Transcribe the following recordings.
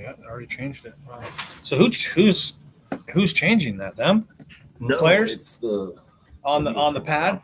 Yeah, I already changed it. Wow. So who's changing that? Them? No, Players? it's the On the pad?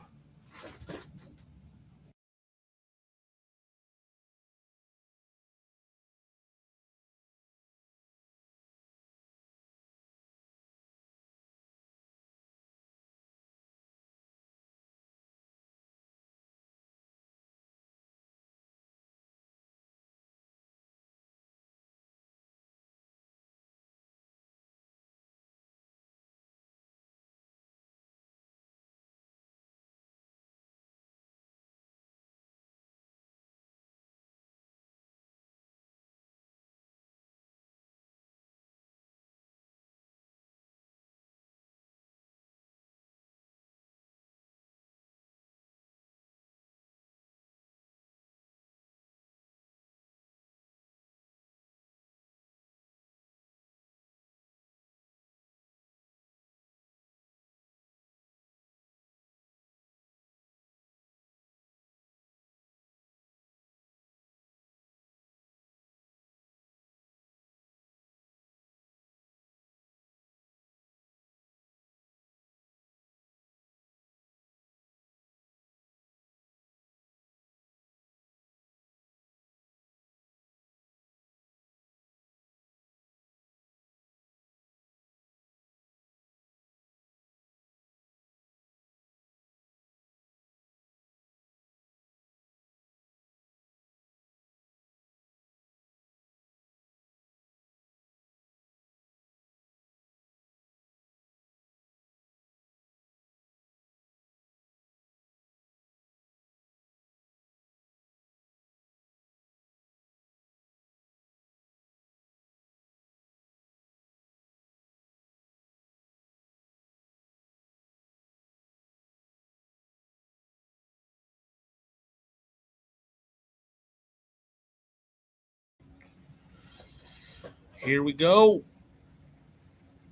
Here we go.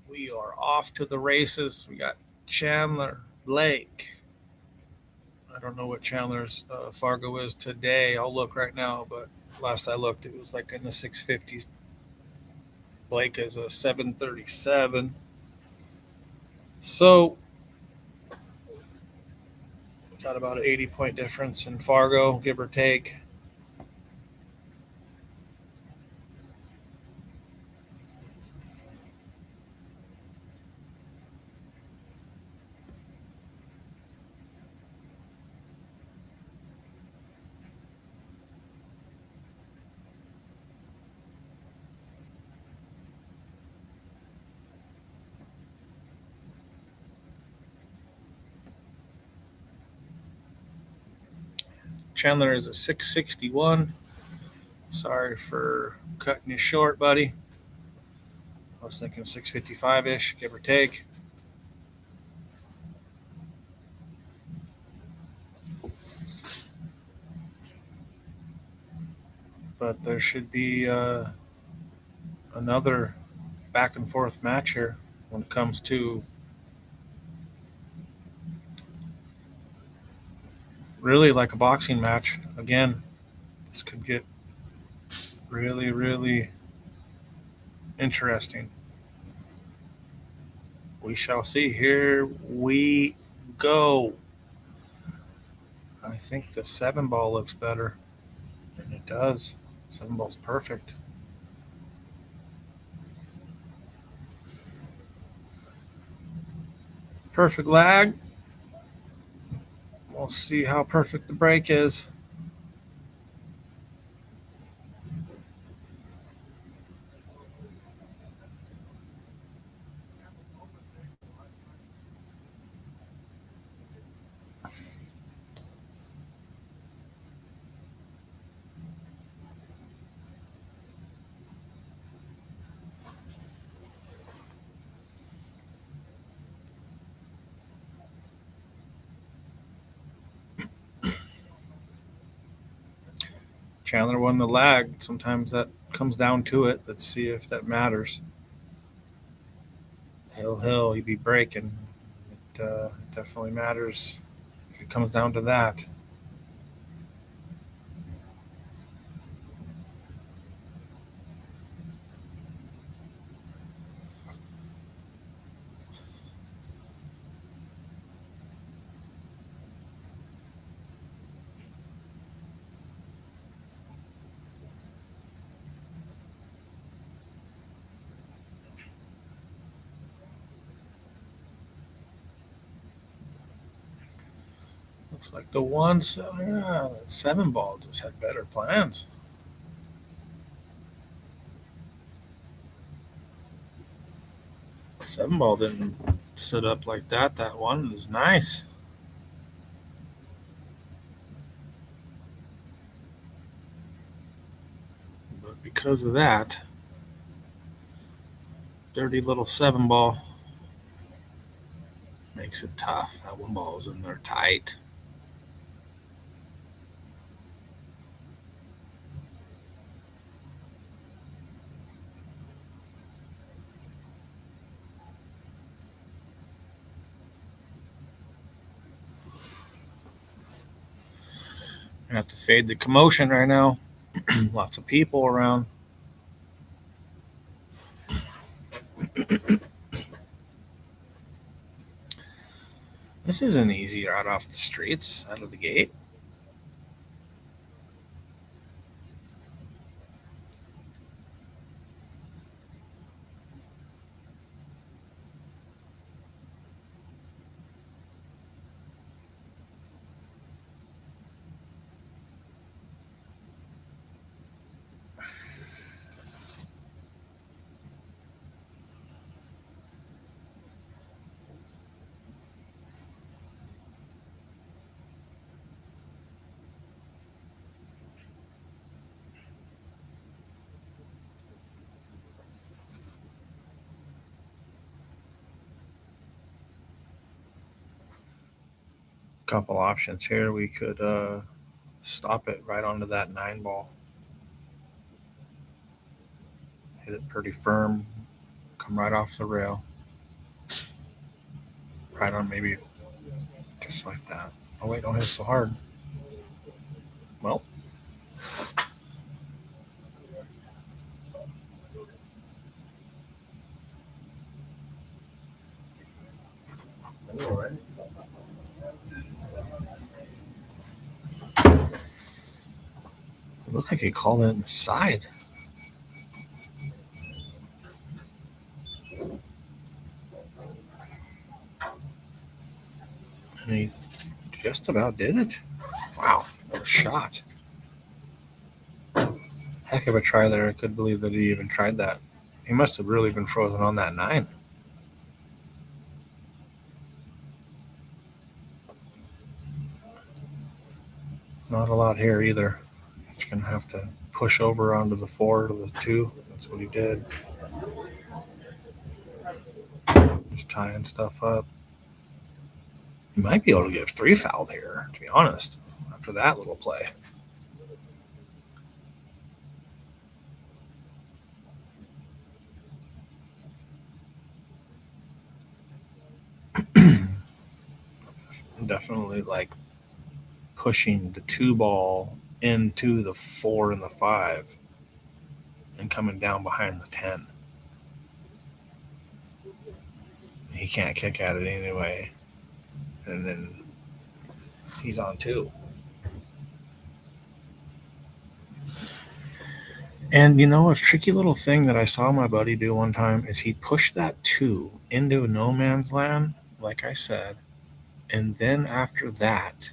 We are off to the races. We got Chandler, Blake. I don't know what Chandler's Fargo is today. I'll look right now, but last I looked, it was like in the 650s. Blake is a 737. So, got about an 80-point difference in Fargo, give or take. Chandler is a 661. Sorry for cutting you short, buddy. I was thinking 655-ish, give or take. But there should be another back and forth match here when it comes to really like a boxing match. Again, this could get really, really interesting. We shall see. Here we go. I think the 7-ball looks better. And it does. 7-ball's perfect. Perfect lag. We'll see how perfect the break is. Chandler won the lag. Sometimes that comes down to it. Let's see if that matters. He'll be breaking. It definitely matters if it comes down to that. Looks like the ones, that 7 ball just had better plans. Seven ball didn't sit up like that. That one is nice. But because of that, dirty little 7 ball makes it tough. That 1 ball is in there tight. I have to fade the commotion right now. Lots of people around. This isn't easy right off the streets, out of the gate. Couple options here. We could stop it right onto that 9 ball. Hit it pretty firm. Come right off the rail. Right on, maybe just like that. Oh wait, don't hit it so hard. Well, it looked like he called it in the side. And he just about did it. Wow, what a shot. Heck of a try there. I couldn't believe that he even tried that. He must have really been frozen on that 9. Not a lot here either. He's going to have to push over onto the 4 to the 2. That's what he did. Just tying stuff up. He might be able to get 3 fouled here, to be honest, after that little play. Definitely like pushing the 2 ball into the 4 and the 5 and coming down behind the 10. He can't kick at it anyway. And then he's on 2. And you know, a tricky little thing that I saw my buddy do one time is he pushed that 2 into no man's land, like I said. And then after that,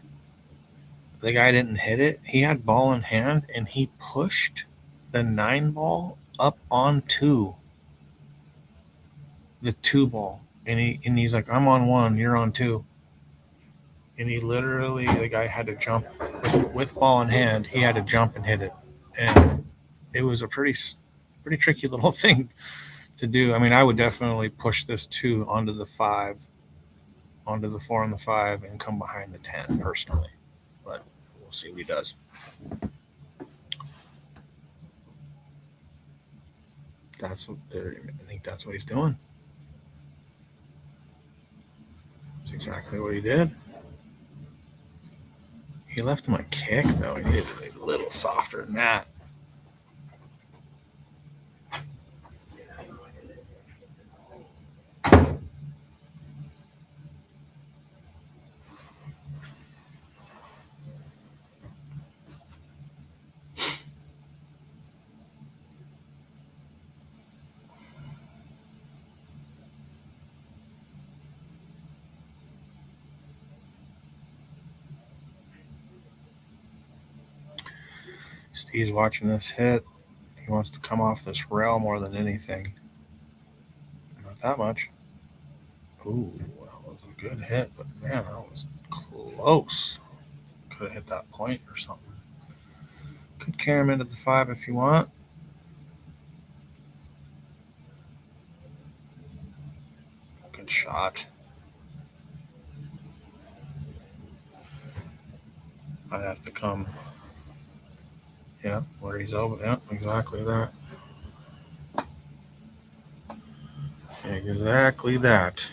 the guy didn't hit it. He had ball in hand and he pushed the 9 ball up onto the 2 ball. And he's like, I'm on 1, you're on 2. And he literally, the guy had to jump with ball in hand. He had to jump and hit it. And it was a pretty tricky little thing to do. I mean, I would definitely push this 2 onto the 5, onto the 4 and the 5, and come behind the 10 personally. But we'll see what he does. I think that's what he's doing. That's exactly what he did. He left him a kick, though. He needed to be a little softer than that. He's watching this hit. He wants to come off this rail more than anything. Not that much. Ooh, that was a good hit, but man, that was close. Could have hit that point or something. Could carry him into the 5 if you want. Good shot. I'd have to come. Yeah, where he's over. Yeah, exactly that. Exactly that.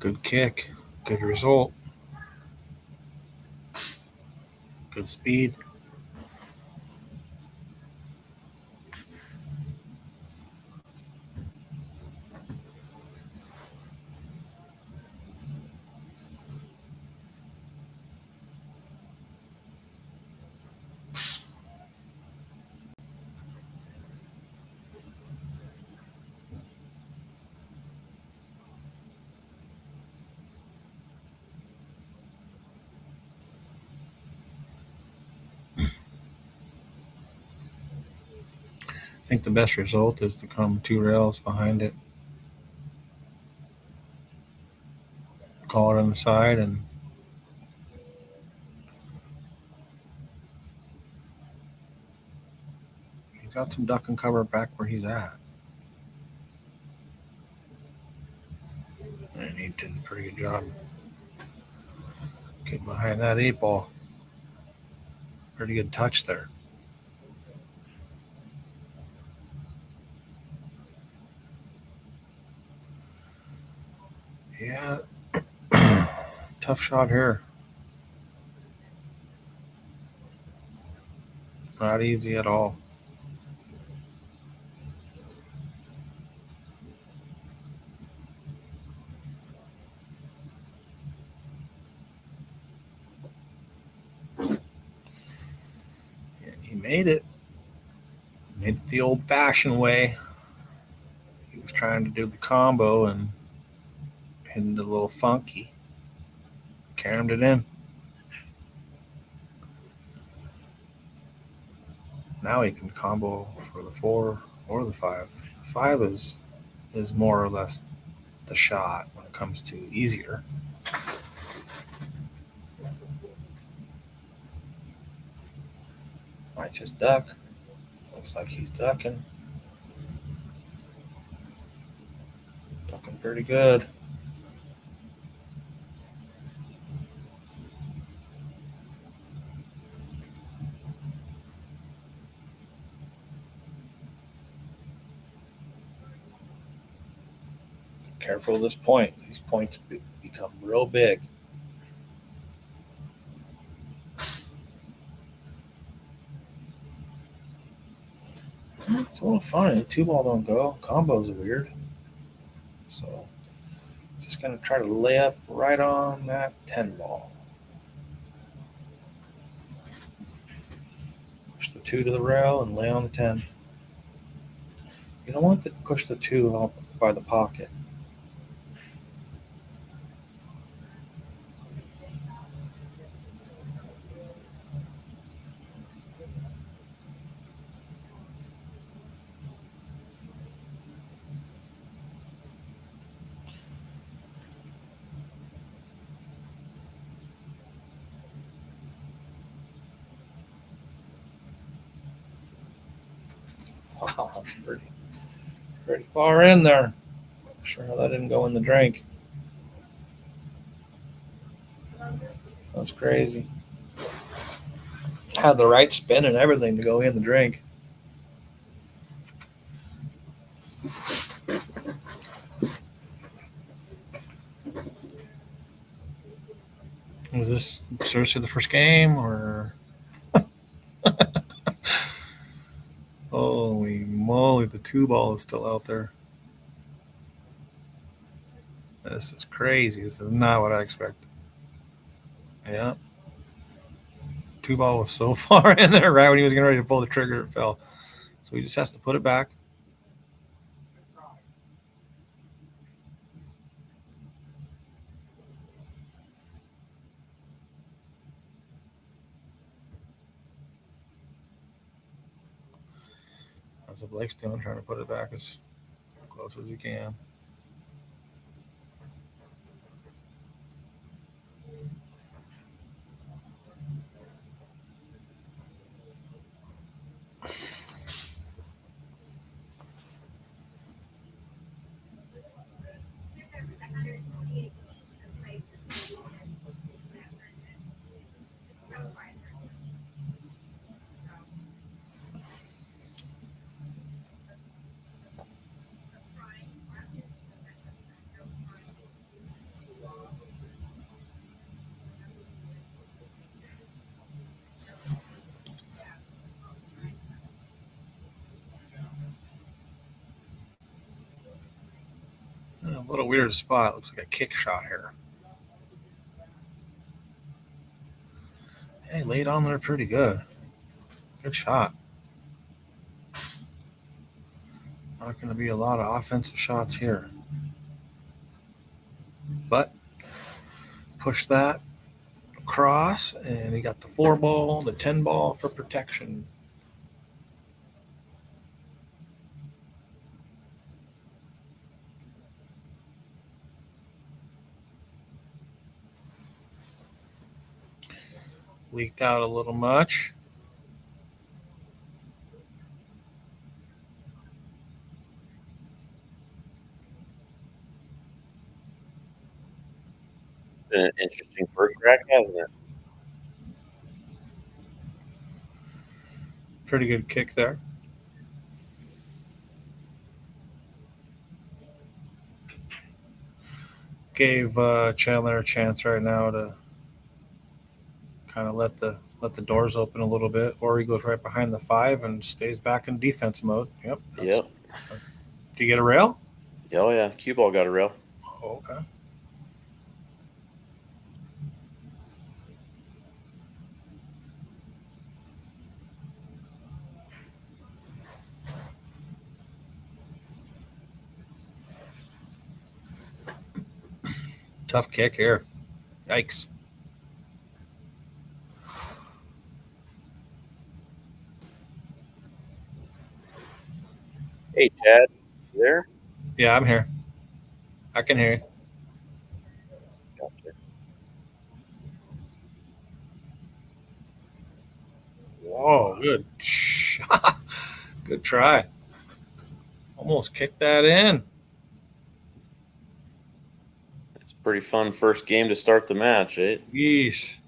Good kick. Good result. Good speed. I think the best result is to come 2 rails behind it, call it on the side, and he's got some duck and cover back where he's at. And he did a pretty good job getting behind that 8 ball. Pretty good touch there. Yeah. Tough shot here. Not easy at all. He made it. Made it the old fashioned way. He was trying to do the combo and hitting it a little funky. Carried it in. Now he can combo for the 4 or the 5. The 5 is more or less the shot when it comes to easier. Might just duck. Looks like he's ducking. Ducking pretty good. Careful of this point. These points become real big. It's a little funny. The 2 ball don't go. Combos are weird. So just gonna try to lay up right on that 10 ball. Push the 2 to the rail and lay on the 10. You don't want to push the 2 up by the pocket. Wow, that's pretty far in there. Not sure how that didn't go in the drink. That's crazy. Had the right spin and everything to go in the drink. Is this seriously the first game or? Holy moly, the 2 ball is still out there. This is crazy. This is not what I expected. Yeah. cue ball was so far in there, right when he was getting ready to pull the trigger, it fell. So he just has to put it back. That's what Blake's doing, trying to put it back as close as he can. What a weird spot. Looks like a kick shot here. Hey, laid on there pretty good. Good shot. Not going to be a lot of offensive shots here. But push that across, and he got the 4 ball, the 10 ball for protection. Leaked out a little much. Been an interesting first rack, hasn't it? Pretty good kick there. Gave Chandler a chance right now to kind of let the doors open a little bit, or he goes right behind the 5 and stays back in defense mode. Yep. Yep. Do you get a rail? Oh yeah, cue ball got a rail. Oh, okay. Tough kick here. Yikes. Hey Chad, you there? Yeah, I'm here. I can hear you. Gotcha. Whoa, good shot. Good try. Almost kicked that in. It's a pretty fun first game to start the match, eh? Yeesh.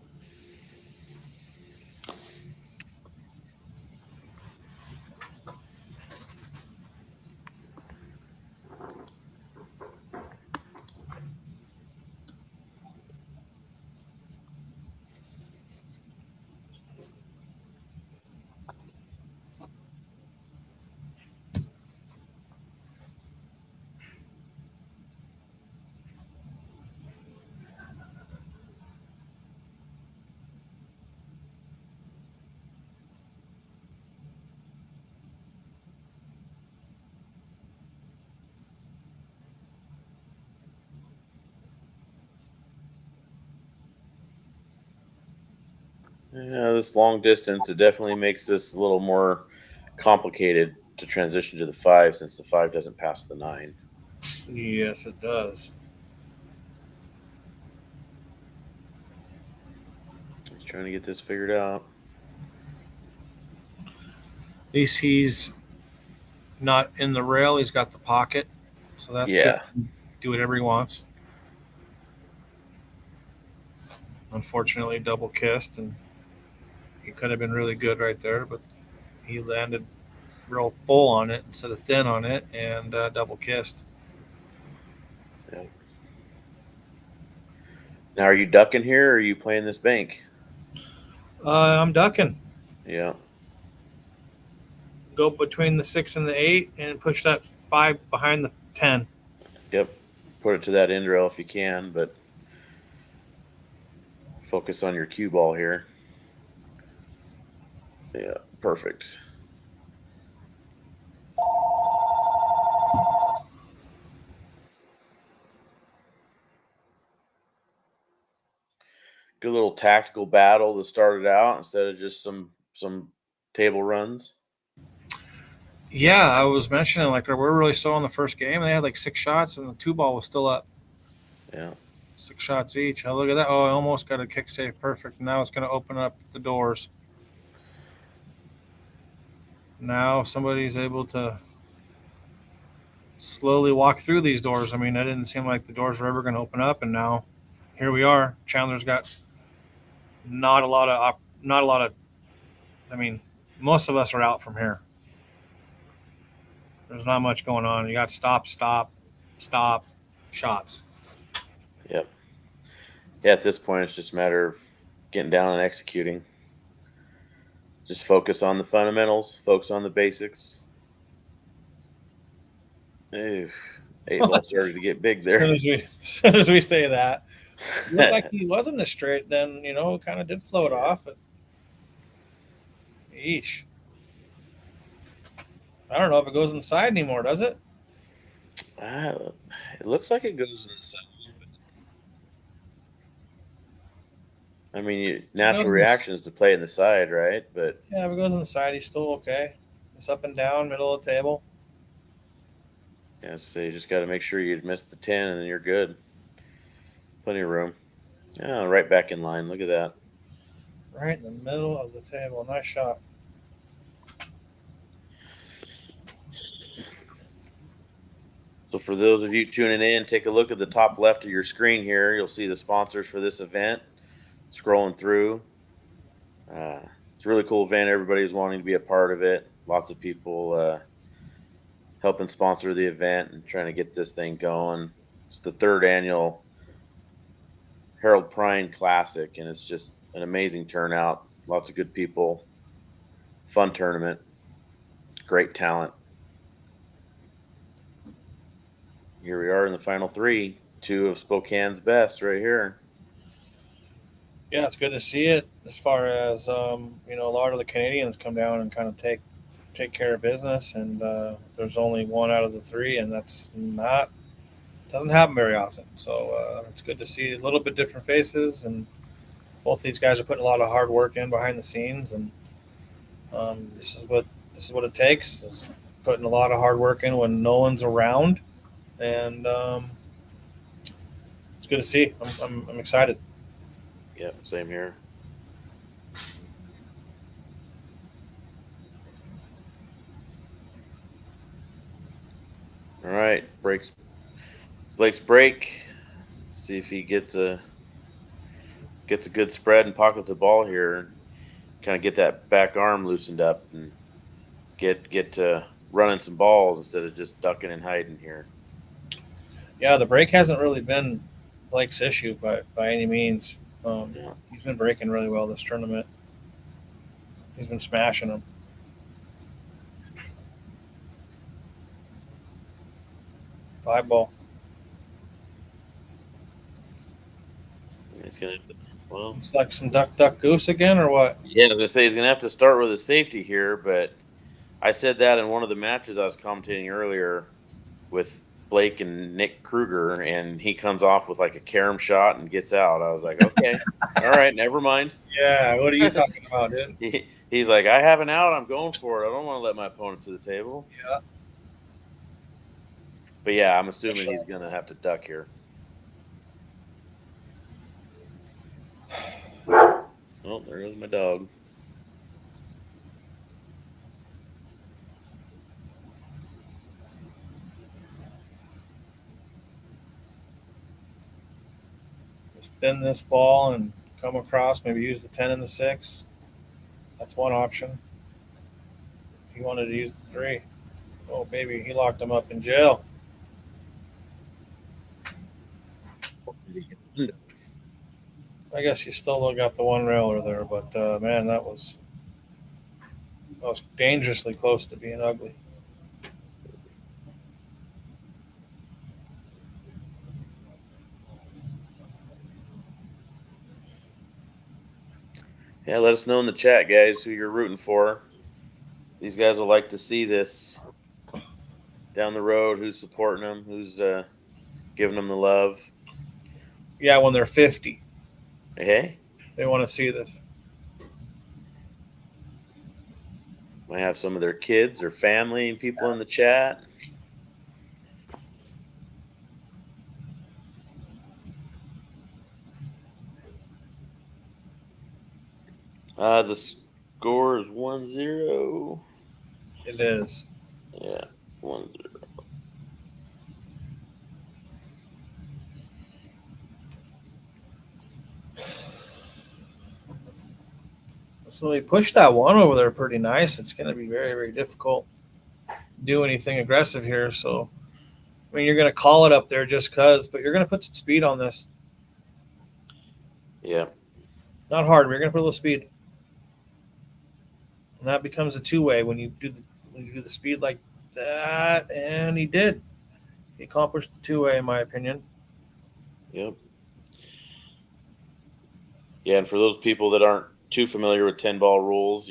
Yeah, this long distance, it definitely makes this a little more complicated to transition to the 5 since the 5 doesn't pass the 9. Yes, it does. He's trying to get this figured out. At least he's not in the rail. He's got the pocket. So that's good. Do whatever he wants. Unfortunately, double kissed, and he could have been really good right there, but he landed real full on it instead of thin on it, and double kissed. Yeah. Now, are you ducking here or are you playing this bank? I'm ducking. Yeah. Go between the 6 and the 8 and push that 5 behind the 10. Yep. Put it to that end rail if you can, but focus on your cue ball here. Yeah, perfect. Good little tactical battle to start it out instead of just some table runs. Yeah, I was mentioning like we're really slow in the first game. They had like 6 shots, and the two ball was still up. Yeah. 6 shots each. Oh, look at that! Oh, I almost got a kick save perfect. Now it's going to open up the doors. Now somebody's able to slowly walk through these doors. I mean, it didn't seem like the doors were ever going to open up, and now here we are. Chandler's got not a lot of. I mean, most of us are out from here. There's not much going on. You got stop, stop, stop, shots. Yep. Yeah, at this point it's just a matter of getting down and executing. Just focus on the fundamentals, focus on the basics. Ew, eight ball started to get big there. As soon as we say that, it looked like he wasn't a straight. Then kind of did float Yeah. off. But, yeesh. I don't know if it goes inside anymore. Does it? Ah, it looks like it goes inside. I mean, If it natural goes reaction is to play in the side, right? But yeah, if it goes inside, he's still okay. It's up and down, middle of the table. yeah, so you just got to make sure you miss the 10 and then you're good. Plenty of room. Yeah, right back in line. Look at that. Right in the middle of the table. Nice shot. So for those of you tuning in, take a look at the top left of your screen here. You'll see the sponsors for this event. Scrolling through. It's a really cool event. Everybody's wanting to be a part of it. Lots of people helping sponsor the event and trying to get this thing going. It's the third annual Harold Prine Classic, and it's just an amazing turnout. Lots of good people. Fun tournament. Great talent. Here we are in the final three. Two of Spokane's best right here. Yeah, it's good to see it. As far as a lot of the Canadians come down and kind of take care of business, and there's only one out of the three, and that's not doesn't happen very often. So it's good to see a little bit different faces, and both these guys are putting a lot of hard work in behind the scenes, and this is what it takes. Is putting a lot of hard work in when no one's around, and it's good to see. I'm excited. Yep, same here. All right, Blake's break. See if he gets a good spread and pockets the ball here. Kind of get that back arm loosened up and get to running some balls instead of just ducking and hiding here. Yeah, the break hasn't really been Blake's issue by any means. Yeah. He's been breaking really well this tournament. He's been smashing them. Five ball. He's gonna well, Looks like some duck duck goose again, or what? yeah, I was gonna say he's gonna have to start with a safety here, but I said that in one of the matches I was commentating earlier with Blake and Nick Kruger, and he comes off with like a carom shot and gets out. I was like, okay, all right, never mind. Yeah, what are you talking about, dude? He's like, I have an out. I'm going for it. I don't want to let my opponent to the table. Yeah. But yeah, I'm assuming he's gonna have to duck here. Oh, there goes my dog. Just thin this ball and come across. Maybe use the 10 and the 6. That's one option. He wanted to use the 3. Oh, baby, he locked him up in jail. I guess you still got the one railer there, but man, that was dangerously close to being ugly. Yeah, let us know in the chat, guys, who you're rooting for. These guys will like to see this down the road. Who's supporting them? Who's giving them the love? Yeah, when they're 50, Hey, they want to see this. might have some of their kids or family and people in the chat. The score is 1-0. It is. Yeah, 1-0. So they pushed that one over there pretty nice. It's going to be very, very difficult to do anything aggressive here. So, I mean, you're going to call it up there just because, but you're going to put some speed on this. Yeah. Not hard, but you're going to put a little speed. And that becomes a two-way when you do the speed like that. And he did. He accomplished the two-way, in my opinion. Yep. Yeah, and for those people that aren't too familiar with 10-ball rules,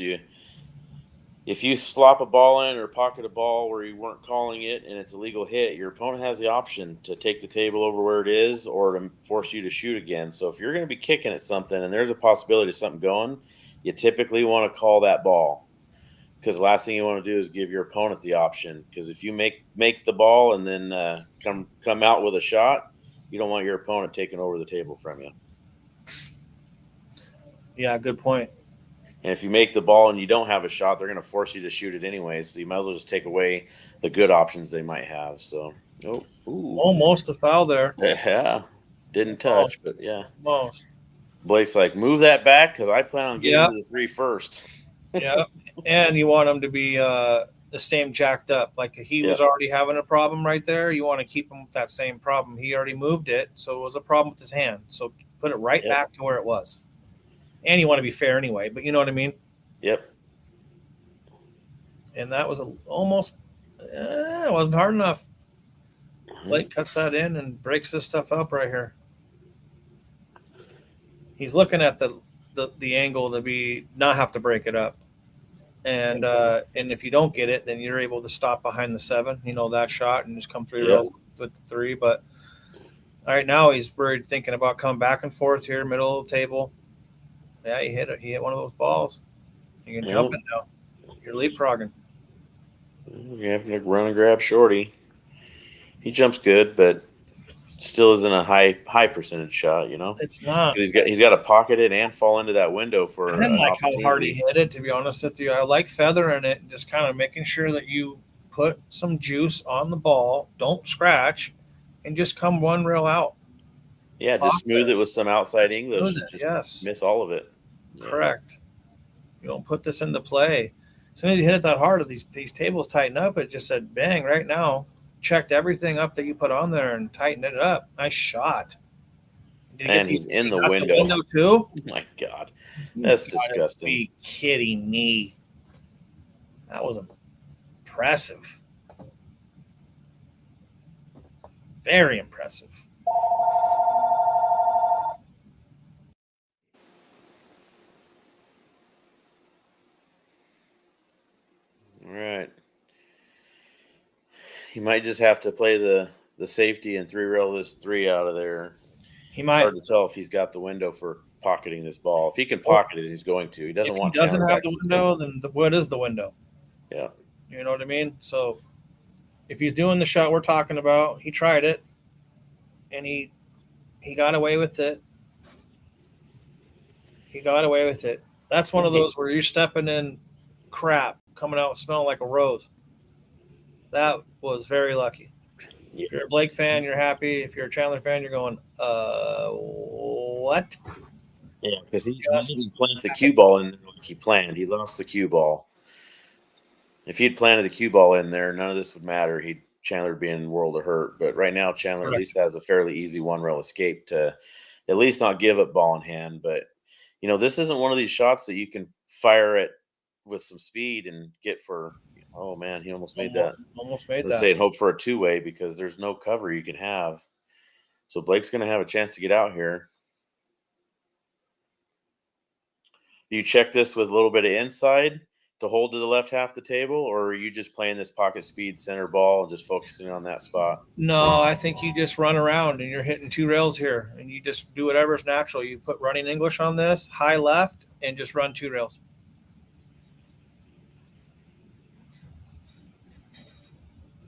if you slop a ball in or pocket a ball where you weren't calling it and it's a legal hit, your opponent has the option to take the table over where it is or to force you to shoot again. So if you're going to be kicking at something and there's a possibility of something going, you typically want to call that ball, because the last thing you want to do is give your opponent the option. Because if you make the ball and then come out with a shot, you don't want your opponent taking over the table from you. Yeah, good point. And if you make the ball and you don't have a shot, they're going to force you to shoot it anyway. So you might as well just take away the good options they might have. So, Almost a foul there. Yeah, didn't touch, but yeah. Almost. Blake's like, move that back because I plan on getting to the 3 first. Yeah, and you want him to be the same jacked up. Like he was already having a problem right there. You want to keep him with that same problem. He already moved it, so it was a problem with his hand. So put it right back to where it was. And you want to be fair anyway, but you know what I mean? Yep. And that was almost it wasn't hard enough. Blake cuts that in and breaks this stuff up right here. He's looking at the angle to be not have to break it up. And if you don't get it, then you're able to stop behind the 7, that shot, and just come through with the 3. But right now he's worried, thinking about coming back and forth here, middle of the table. Yeah, he hit it. He hit one of those balls. You can jump it now. You're leapfrogging. You're having to run and grab shorty. He jumps good, but still isn't a high percentage shot. It's not. He's got to pocket it and fall into that window for. I didn't like how hard he hit it, to be honest with you. I like feathering it, and just kind of making sure that you put some juice on the ball. Don't scratch, and just come one rail out. Yeah, just smooth it with some outside English. Just miss all of it. Correct. You don't put this into play. As soon as you hit it that hard, these tables tighten up. It just said bang right now. Checked everything up that you put on there and tightened it up. Nice shot. And he's in the window. Too? Oh my God, that's disgusting. Be kidding me. That was impressive. Very impressive. All right. He might just have to play the safety and 3-rail this 3 out of there. He might. Hard to tell if he's got the window for pocketing this ball. If he can pocket it, he's going to. He doesn't want. If he doesn't have the window, then what is the window? Yeah. You know what I mean? So if he's doing the shot we're talking about, he tried it, and he got away with it. He got away with it. That's one of those where you're stepping in crap, coming out smelling like a rose. That was very lucky. Yeah. If you're a Blake fan, you're happy. If you're a Chandler fan, you're going, what? Yeah, because he didn't plant the cue ball in there like he planned. He lost the cue ball. If he'd planted the cue ball in there, none of this would matter. Chandler would be in world of hurt. But right now, Chandler at least has a fairly easy 1-rail escape to at least not give up ball in hand. But, this isn't one of these shots that you can fire it with some speed and get for – oh, man, he almost made that. Almost made Let's that. say hope for a 2-way because there's no cover you can have. So Blake's going to have a chance to get out here. Do you check this with a little bit of inside to hold to the left half of the table, or are you just playing this pocket speed center ball and just focusing on that spot? No, I think you just run around and you're hitting 2 rails here, and you just do whatever's natural. You put running English on this, high left, and just run 2 rails.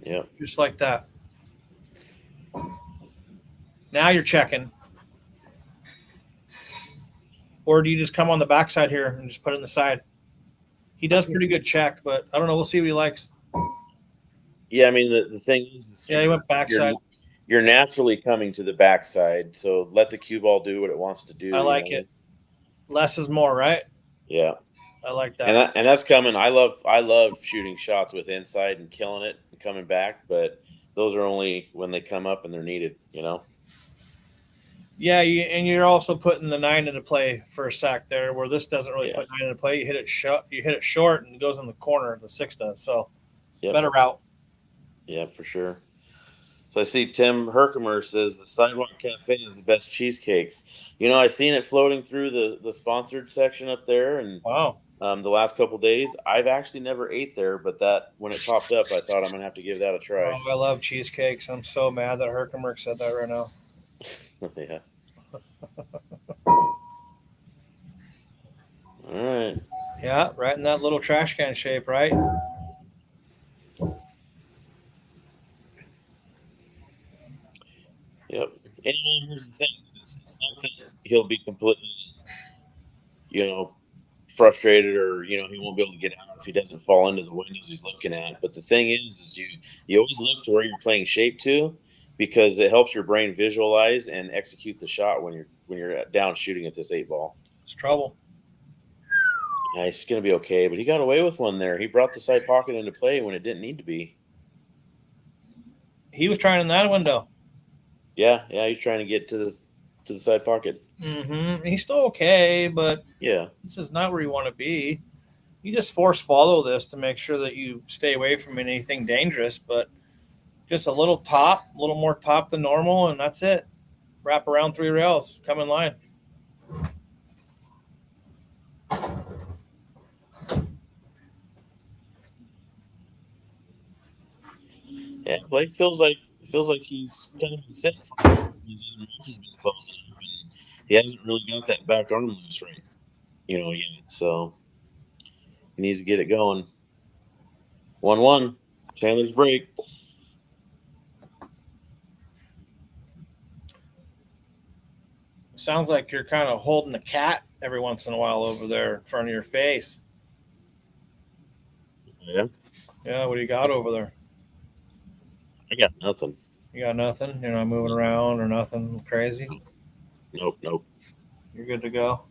Yeah. Just like that. Now you're checking. Or do you just come on the backside here and just put it in the side? He does pretty good check, but I don't know. We'll see what he likes. Yeah, I mean the thing is Yeah, he went backside. you're naturally coming to the backside, so let the cue ball do what it wants to do. I like it. Less is more, right? Yeah. I like that. And that's coming. I love shooting shots with inside and killing it and coming back, but those are only when they come up and they're needed, you know. Yeah, and you're also putting the 9 into play for a sack there, where this doesn't really put 9 into play. You hit it short, and it goes in the corner. The 6 does. So better route. Yeah, for sure. So I see Tim Herkimer says the Sidewalk Cafe is the best cheesecakes. You know, I seen it floating through the sponsored section up there, and wow. The last couple days. I've actually never ate there, but that when it popped up, I thought I'm gonna have to give that a try. Oh, I love cheesecakes. I'm so mad that Herkimer said that right now. Yeah. All right. Yeah, right in that little trash can shape, right? Yep. And here's the thing: it's not that he'll be completely, frustrated, or he won't be able to get out if he doesn't fall into the windows he's looking at. But the thing is you always look to where you're playing shape to, because it helps your brain visualize and execute the shot when you're down shooting at this 8-ball. It's trouble. Yeah, he's gonna be okay, but he got away with one there. He brought the side pocket into play when it didn't need to be. He was trying in that window. Yeah, he's trying to get to the side pocket. Mm-hmm. He's still okay, but yeah, this is not where you want to be. You just force follow this to make sure that you stay away from anything dangerous, but just a little more top than normal, and that's it. Wrap around 3 rails, come in line. Yeah, Blake feels like he's kind of set for his matches been closing up, and he hasn't really got that back arm loose right, yet. So he needs to get it going. 1-1, Chandler's break. Sounds like you're kind of holding a cat every once in a while over there in front of your face. Yeah. Yeah, what do you got over there? I got nothing. You got nothing? You're not moving around or nothing crazy? Nope. You're good to go?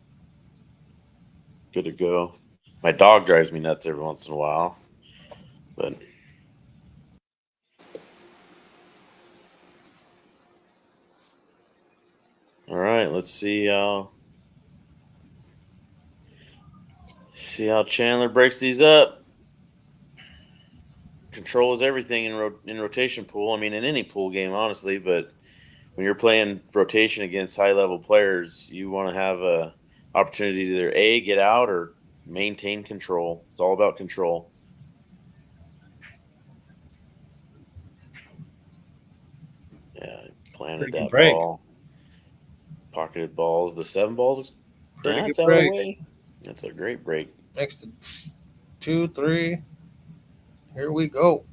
Good to go. My dog drives me nuts every once in a while, but all right, let's see how Chandler breaks these up. Control is everything in rotation pool. I mean, in any pool game, honestly, but when you're playing rotation against high-level players, you want to have a opportunity to either A, get out, or maintain control. It's all about control. Yeah, planted that ball. Pocketed balls. The 7 balls. That's out of the way. That's a great break. Next to 2, 3. Here we go.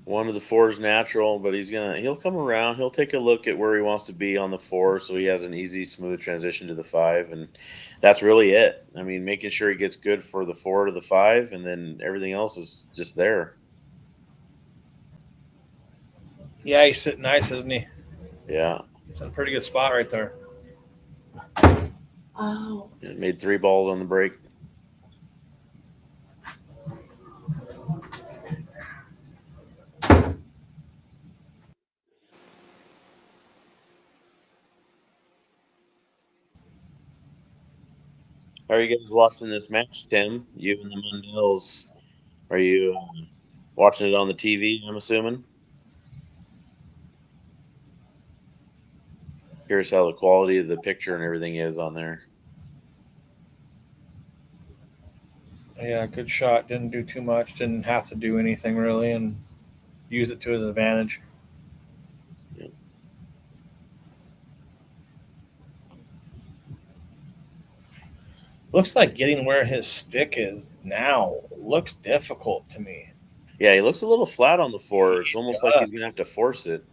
1 of the 4 is natural, but he'll come around. He'll take a look at where he wants to be on the 4, so he has an easy, smooth transition to the 5, and that's really it. I mean, making sure he gets good for the 4 to the 5, and then everything else is just there. Yeah, he's sitting nice, isn't he? Yeah. It's in a pretty good spot right there. Oh. It made 3 balls on the break. How are you guys watching this match, Tim? You and the Mundels. Are you watching it on the TV, I'm assuming? Curious how the quality of the picture and everything is on there. Yeah, good shot. Didn't do too much. Didn't have to do anything really, and use it to his advantage. Yeah. Looks like getting where his stick is now looks difficult to me. Yeah, he looks a little flat on the four. It's He almost like does. he's gonna have to force it.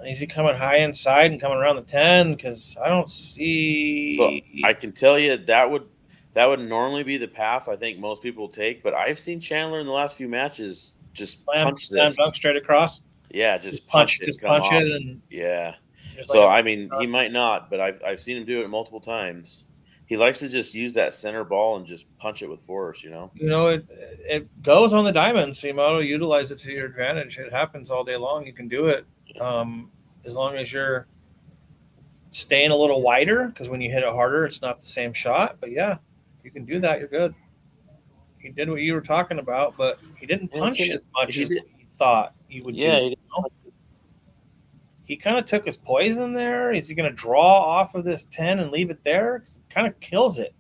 Is he coming high inside and coming around the 10? Because I don't So I see can tell you that would normally be the path I think most people take, but I've seen Chandler in the last few matches just punch slam this. dunk straight across. Yeah, just punch it and Just come punch off. it, and Yeah. just like So a. I mean, he might not, but I've seen him do it multiple times. He likes to just use that center ball and just punch it with force, you know? It goes on the diamond, so you might as well utilize it to your advantage. It happens all day long. You can do it, um, as long as you're staying a little wider, because when you hit it harder, it's not the same shot. But yeah, if you can do that, you're good. He did what you were talking about, but he didn't Yeah, punch as much he as did. he thought he would do. Yeah, He kind of took his poison there. Is he going to draw off of this 10 and leave it there? It kind of kills it.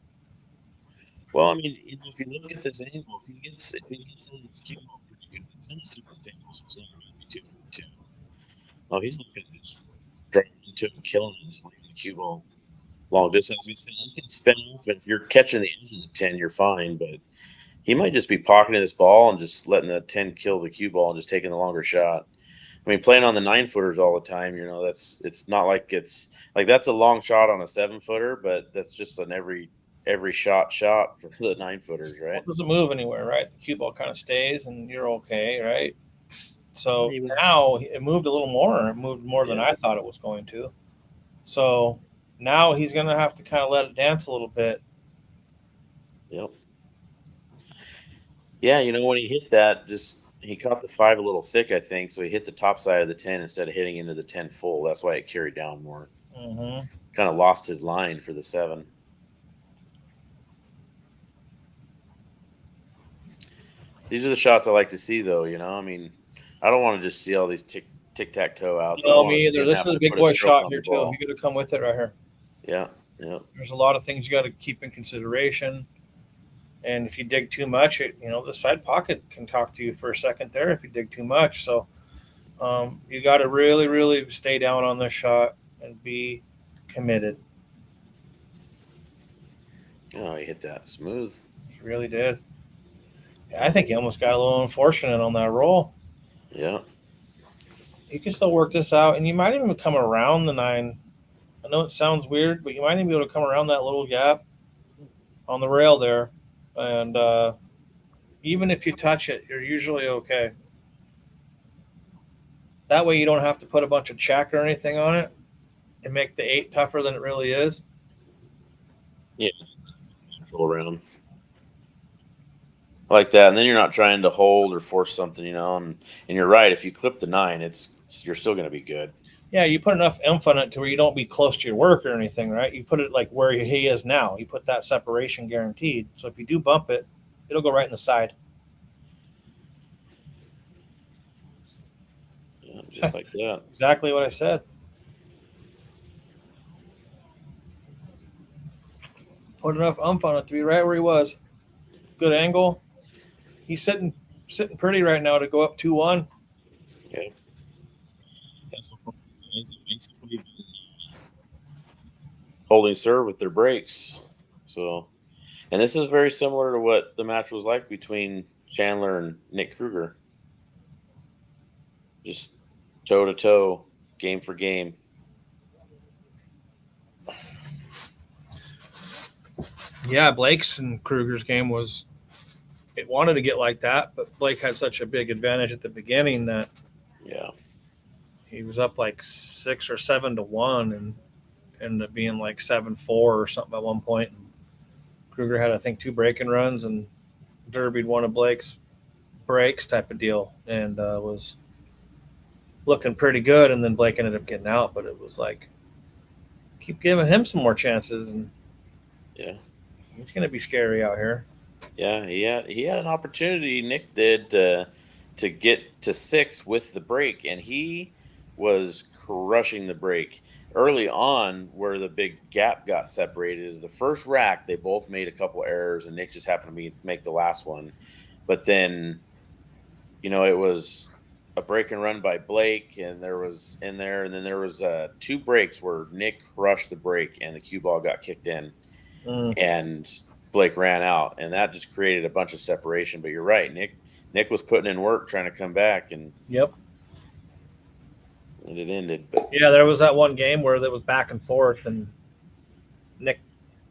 well, I mean, if you look at this angle, if he gets in this cue ball pretty good, he's in a super table, so it's not going to be too. Oh, he's looking at just driving into it and killing it, just leaving the cue ball long distance. You can spin off, and if you're catching the edge of the 10, you're fine, but he might just be pocketing this ball and just letting the 10 kill the cue ball and just taking the longer shot. I mean, playing on the 9-footers all the time, it's not like it's like that's a long shot on a 7-footer, but that's just an every shot for the 9-footers, Well, right? it doesn't move anywhere, right? The cue ball kind of stays, and you're okay, right? So Maybe. now it moved a little more. It moved more than Yeah. I thought it was going to. So now he's going to have to kind of let it dance a little bit. Yep. Yeah, when he hit that, just he caught the 5 a little thick, I think, so he hit the top side of the 10 instead of hitting into the 10 full. That's why it carried down more. Mm-hmm. Kind of lost his line for the 7. These are the shots I like to see, though. I mean, I don't want to just see all these tic tac toe outs. I No, want me to see either. him This have is a to big put a boy stroke shot on here the too. ball. You got to come with it right here. Yeah, yeah, There's a lot of things you got to keep in consideration. And if you dig too much, the side pocket can talk to you for a second there if you dig too much. So you got to really, really stay down on this shot and be committed. Oh, he hit that smooth. You really did. Yeah, I think he almost got a little unfortunate on that roll. Yeah, You can still work this out, and you might even come around the 9. I know it sounds weird, but you might even be able to come around that little gap on the rail there. And even if you touch it, you're usually okay. That way you don't have to put a bunch of check or anything on it and make the 8 tougher than it really is. yeah, control around. I like that, and then you're not trying to hold or force something, and you're right. If you clip the 9, you're still going to be good. Yeah, you put enough oomph on it to where you don't be close to your work or anything, right? You put it like where he is now. You put that separation guaranteed. So if you do bump it, it'll go right in the side. Yeah, just like that. Exactly what I said. Put enough oomph on it to be right where he was. Good angle. He's sitting pretty right now to go up 2-1. Yeah. So basically been holding serve with their breaks. So, and this is very similar to what the match was like between Chandler and Nick Kruger. Just toe to toe, game for game. Yeah, Blake's and Kruger's game was, it wanted to get like that, but Blake had such a big advantage at the beginning that Yeah. he was up like 6 or 7-1 and ended up being like 7-4 or something at one point. And Kruger had, I think, 2 breaking runs and derbied one of Blake's breaks type of deal, and was looking pretty good. And then Blake ended up getting out, but it was like, keep giving him some more chances, and Yeah. he's going to be scary out here. Yeah. He had an opportunity, Nick did, to get to 6 with the break, and he was crushing the break. early on where the big gap got separated is the first rack. They both made a couple errors, and Nick just happened to make the last one. But then, it was a break and run by Blake, and there was in there, and then there was two breaks where Nick crushed the break, and the cue ball got kicked in, and Blake ran out, and that just created a bunch of separation. But you're right, Nick was putting in work trying to come back, and Yep. and it ended. But Yeah, there was that one game where there was back and forth, and Nick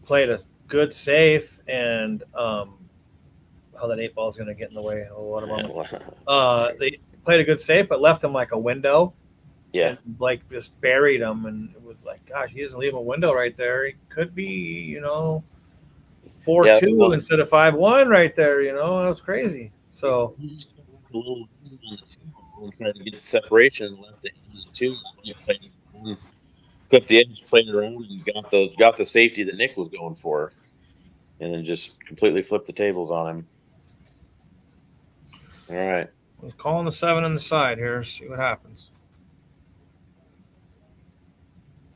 played a good safe, and that 8 ball is going to get in the way. Oh, what a moment! They played a good safe, but left him like a window. Yeah, and Blake just buried him, and it was like, gosh, he doesn't leave a window right there. He could be, 4-2 instead of 5-1 right there. That was crazy. So a little on the 2 trying to get separation and left the edge of the 2. Clipped the edge, played it around, and got the safety that Nick was going for, and then just completely flipped the tables on him. All right. I was calling the 7 on the side here. See what happens.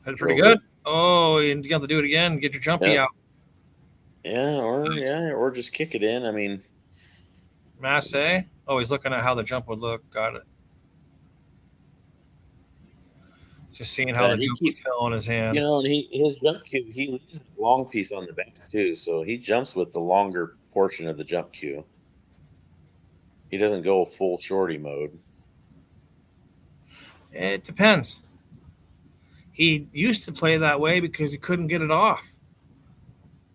That's pretty good. Oh, you got to do it again. Get your jumpy out. Yeah, or just kick it in. I mean, Masse. Oh, he's looking at how the jump would look. Got it. Just seeing how the jump would fell in his hand. And his jump cue, he leaves the long piece on the back too, so he jumps with the longer portion of the jump cue. He doesn't go full shorty mode. It depends. He used to play that way because he couldn't get it off.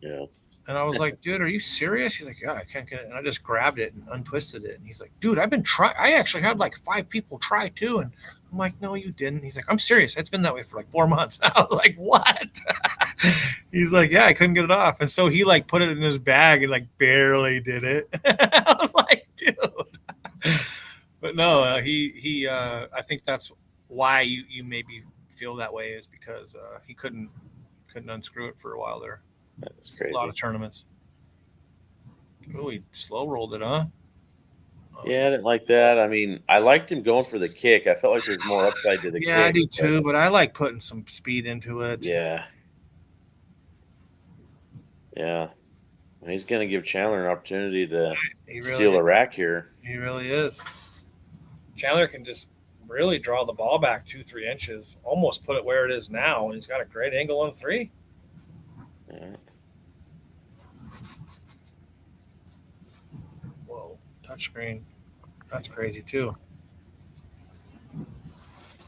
Yeah. And I was like, dude, are you serious? He's like, yeah, I can't get it. And I just grabbed it and untwisted it. And he's like, dude, I've been trying. I actually had like 5 people try too. And I'm like, no, you didn't. He's like, I'm serious. It's been that way for like 4 months. I was like, what? He's like, yeah, I couldn't get it off. And so he like put it in his bag and like barely did it. I was like, dude. But no, I think that's why you maybe feel that way, is because he couldn't unscrew it for a while there. That's crazy. A lot of tournaments. Oh, he slow rolled it, huh? Yeah, I didn't like that. I mean, I liked him going for the kick. I felt like there's more upside to the kick. Yeah, I do too, but I like putting some speed into it. Yeah. Yeah. He's going to give Chandler an opportunity to steal a rack here. He really is. Chandler can just really draw the ball back 2-3 inches, almost put it where it is now, and he's got a great angle on 3. Yeah. Whoa, touchscreen. That's crazy too.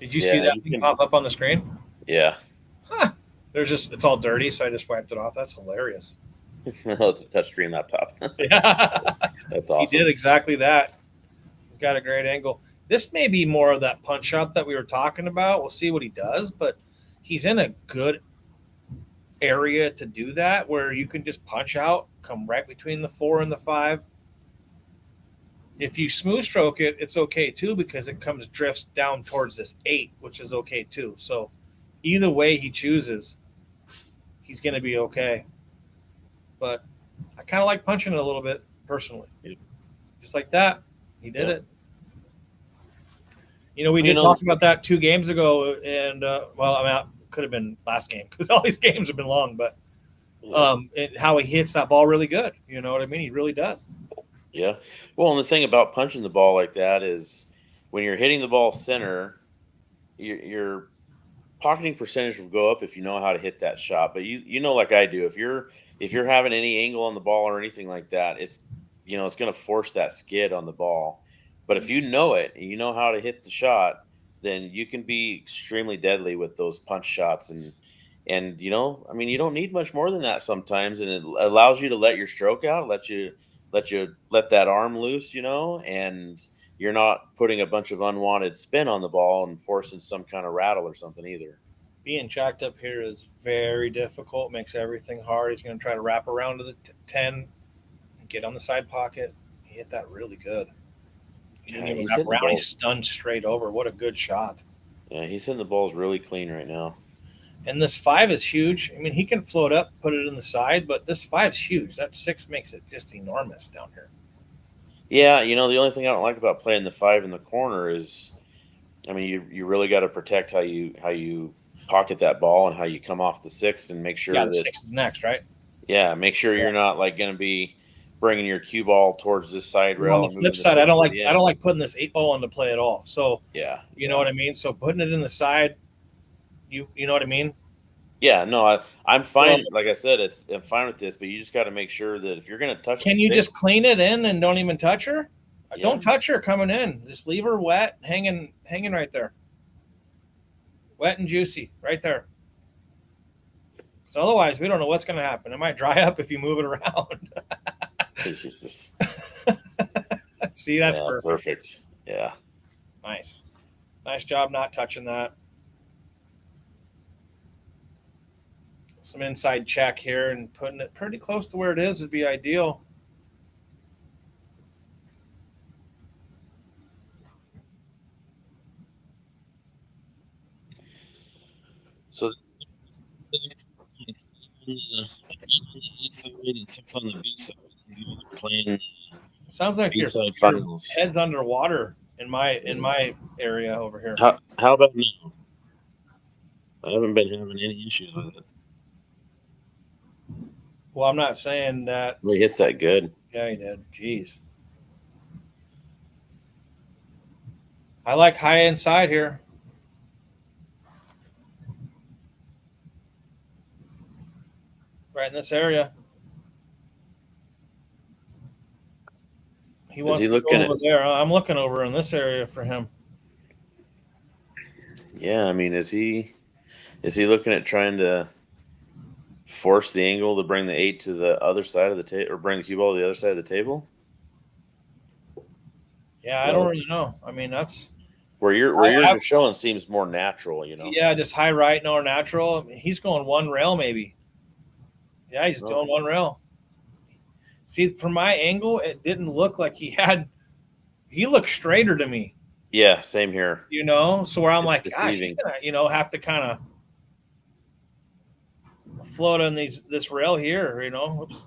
Did you see that thing pop up on the screen? Yeah. Huh. It's all dirty, so I just wiped it off. That's hilarious. It's a touchscreen laptop. Yeah. That's awesome. He did exactly that. He's got a great angle. This may be more of that punch shot that we were talking about. We'll see what he does, but he's in a good area to do that, where you can just punch out, come right between the 4 and the 5. If you smooth stroke it, it's okay too, because it drifts down towards this 8, which is okay too. So either way he chooses, he's going to be okay. But I kind of like punching it a little bit personally. Yeah. Just like that. He did it. We did talk about that 2 games ago, and could have been last game because all these games have been long, but how he hits that ball really good. You know what I mean? He really does. Yeah. Well, and the thing about punching the ball like that is when you're hitting the ball center, your pocketing percentage will go up if you know how to hit that shot. But like I do, if you're having any angle on the ball or anything like that, it's going to force that skid on the ball. But if you know it and you know how to hit the shot, then you can be extremely deadly with those punch shots. And you don't need much more than that sometimes. And it allows you to let your stroke out, let that arm loose, and you're not putting a bunch of unwanted spin on the ball and forcing some kind of rattle or something either. Being jacked up here is very difficult, makes everything hard. He's going to try to wrap around to the 10 and get on the side pocket. He hit that really good. He's stunned straight over. What a good shot. Yeah, he's hitting the balls really clean right now. And this 5 is huge. I mean, he can float up, put it in the side, but this 5 is huge. That 6 makes it just enormous down here. Yeah, the only thing I don't like about playing the 5 in the corner is, I mean, you really got to protect how you pocket that ball and how you come off the 6 and make sure Yeah, the that 6 is next, right? make sure you're not like going to be bringing your cue ball towards this side Well, on rail the and moving flip the side, 6 to the I don't end. like putting this 8 ball into play at all. So Yeah, you know what I mean. So putting it in the side, you know what I mean. yeah. No, I'm So fine. Like I said, I'm fine with this, but you just got to make sure that if you're going to touch the can you stick, just clean it in and don't even touch her? yeah, Don't touch her coming in. Just leave her wet, hanging right there, wet and juicy, right there. Because otherwise, we don't know what's going to happen. It might dry up if you move it around. Jesus, See, that's yeah, perfect. perfect. Yeah. Nice job not touching that. Some inside check here and putting it pretty close to where it is would be ideal. So it's on the A side and 6 on the B side. Playing Sounds like B your side finals. head's underwater in my area over here. How about now? I haven't been having any issues with it. Well, I'm not saying that. Well, he hits that good. Yeah, he did. Jeez. I like high inside here. Right in this area. He wants he to looking go at- over there. I'm looking over in this area for him. Yeah, I mean, is he looking at trying to force the angle to bring the 8 to the other side of the table, or bring the cue ball to the other side of the table? Yeah, I don't really know. I mean, that's Where you're just showing seems more natural, you know. yeah, just high right, no natural. I mean, he's going one rail maybe. Yeah, he's doing one rail. See, from my angle, it didn't look like he had. He looked straighter to me. Yeah, same here. You know, so where I'm It's like, deceiving. gosh, he's gonna, have to kind of float on this rail here, oops,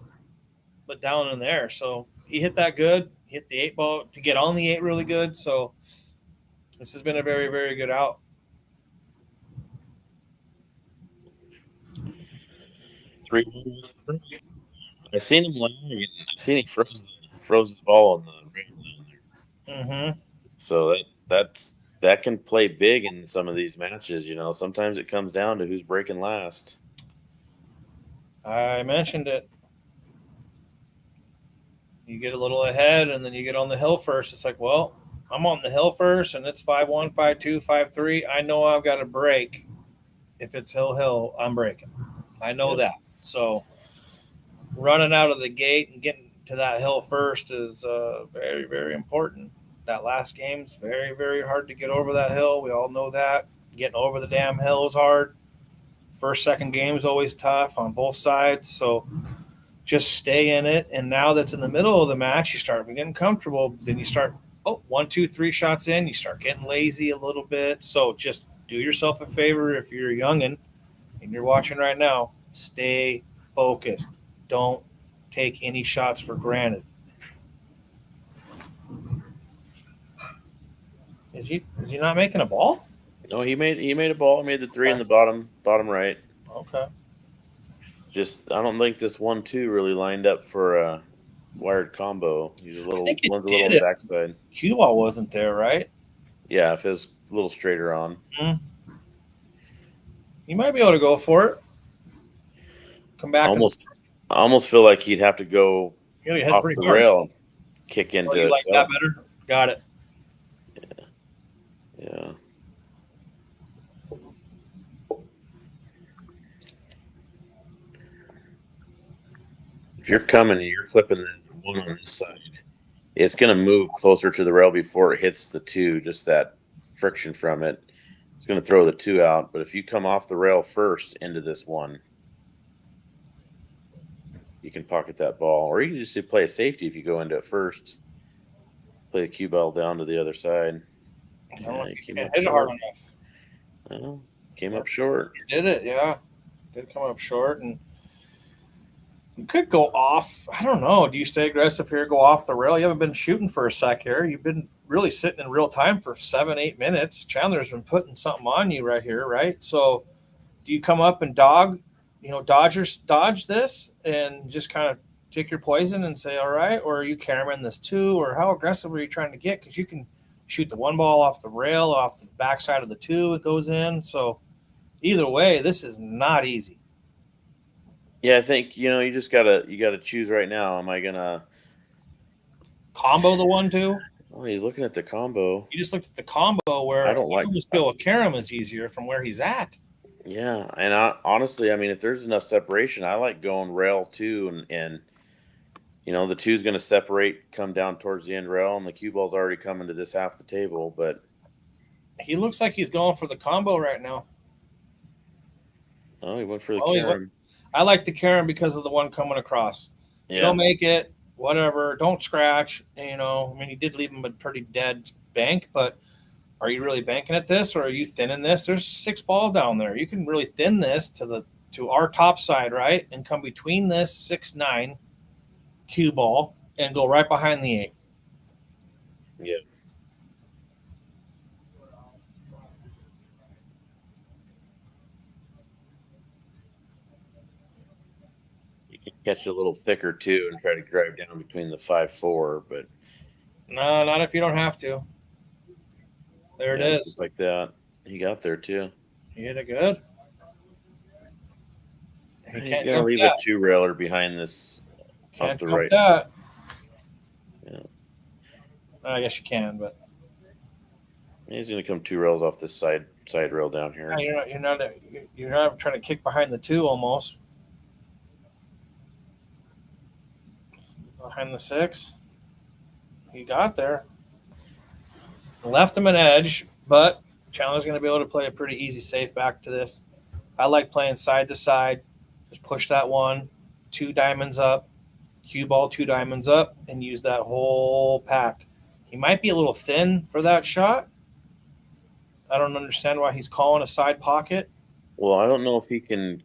but down in there. So he hit that good. He hit the 8 ball to get on the 8 really good. So this has been a very, very good out. 3-1. I seen him lag, and I seen he froze his ball on the rail down there. Mm-hmm. So that can play big in some of these matches. You know, sometimes it comes down to who's breaking last. I mentioned it. You get a little ahead, and then you get on the hill first. It's like, well, I'm on the hill first, and it's 5-1, 5-2, 5-3. I know I've got to break. If it's hill, I'm breaking. I know that. So running out of the gate and getting to that hill first is very, very important. That last game's very, very hard to get over that hill. We all know that. Getting over the damn hill is hard. First, second game is always tough on both sides. So just stay in it. And now that's in the middle of the match, you start getting comfortable. Then you start, 1, 2, 3 shots in. You start getting lazy a little bit. So just do yourself a favor if you're a youngin' and you're watching right now. Stay focused. Don't take any shots for granted. Is he not making a ball? No, he made a ball. He made the 3 in the bottom right. Okay. Just I don't think this 1-2 really lined up for a wired combo. He's a little on the backside. Cue ball wasn't there, right? Yeah, if it was a little straighter on. Mm-hmm. You might be able to go for it. Come back. I almost feel like he'd have to go off the rail and kick into it. Like that better? Got it. Yeah. If you're coming and you're clipping the 1 on this side, it's going to move closer to the rail before it hits the 2. Just that friction from it. It's going to throw the 2 out. But if you come off the rail first into this 1, you can pocket that ball. Or you can just play a safety if you go into it first. Play the cue ball down to the other side. Came up hard enough. Well, came up short. You did it, yeah. Did come up short, and you could go off. I don't know. Do you stay aggressive here? Go off the rail? You haven't been shooting for a sec here. You've been really sitting in real time for 7-8 minutes. Chandler's been putting something on you right here, right? So do you come up and dodge this and just kind of take your poison and say, all right, or are you carrying this two, or how aggressive are you trying to get? Because you can shoot the one ball off the rail, off the backside of the two, it goes in. So either way, this is not easy. Yeah, I think you gotta choose right now. Am I gonna? Combo the 1-2. Oh, he's looking at the combo. You just looked at the combo where I don't like. almost feel a Karam is easier from where he's at. Yeah, and honestly, I mean, if there's enough separation, I like going rail two, and the two's going to separate, come down towards the end rail, and the cue ball's already coming to this half the table. But he looks like he's going for the combo right now. Oh, he went for the Karam. I like the Karam because of the one coming across. Yeah. Don't make it, whatever. Don't scratch. I mean, he did leave him a pretty dead bank, but are you really banking at this, or are you thinning this? There's 6 ball down there. You can really thin this to our top side, right, and come between this 6-9 cue ball and go right behind the 8. Yeah. You can catch it a little thicker too and try to drive down between the 5-4, but no, not if you don't have to. There it is. Just like that. He got there too. He hit it good. He's going to leave a 2-railer behind this off the right. That. Yeah. I guess you can, but he's going to come 2 rails off this side rail down here. No, you're not trying to kick behind the 2 almost. Behind the 6. He got there. Left him an edge, but Chandler's going to be able to play a pretty easy safe back to this. I like playing side to side. Just push that 1, 2 diamonds up, cue ball 2 diamonds up, and use that whole pack. He might be a little thin for that shot. I don't understand why he's calling a side pocket. Well, I don't know if he can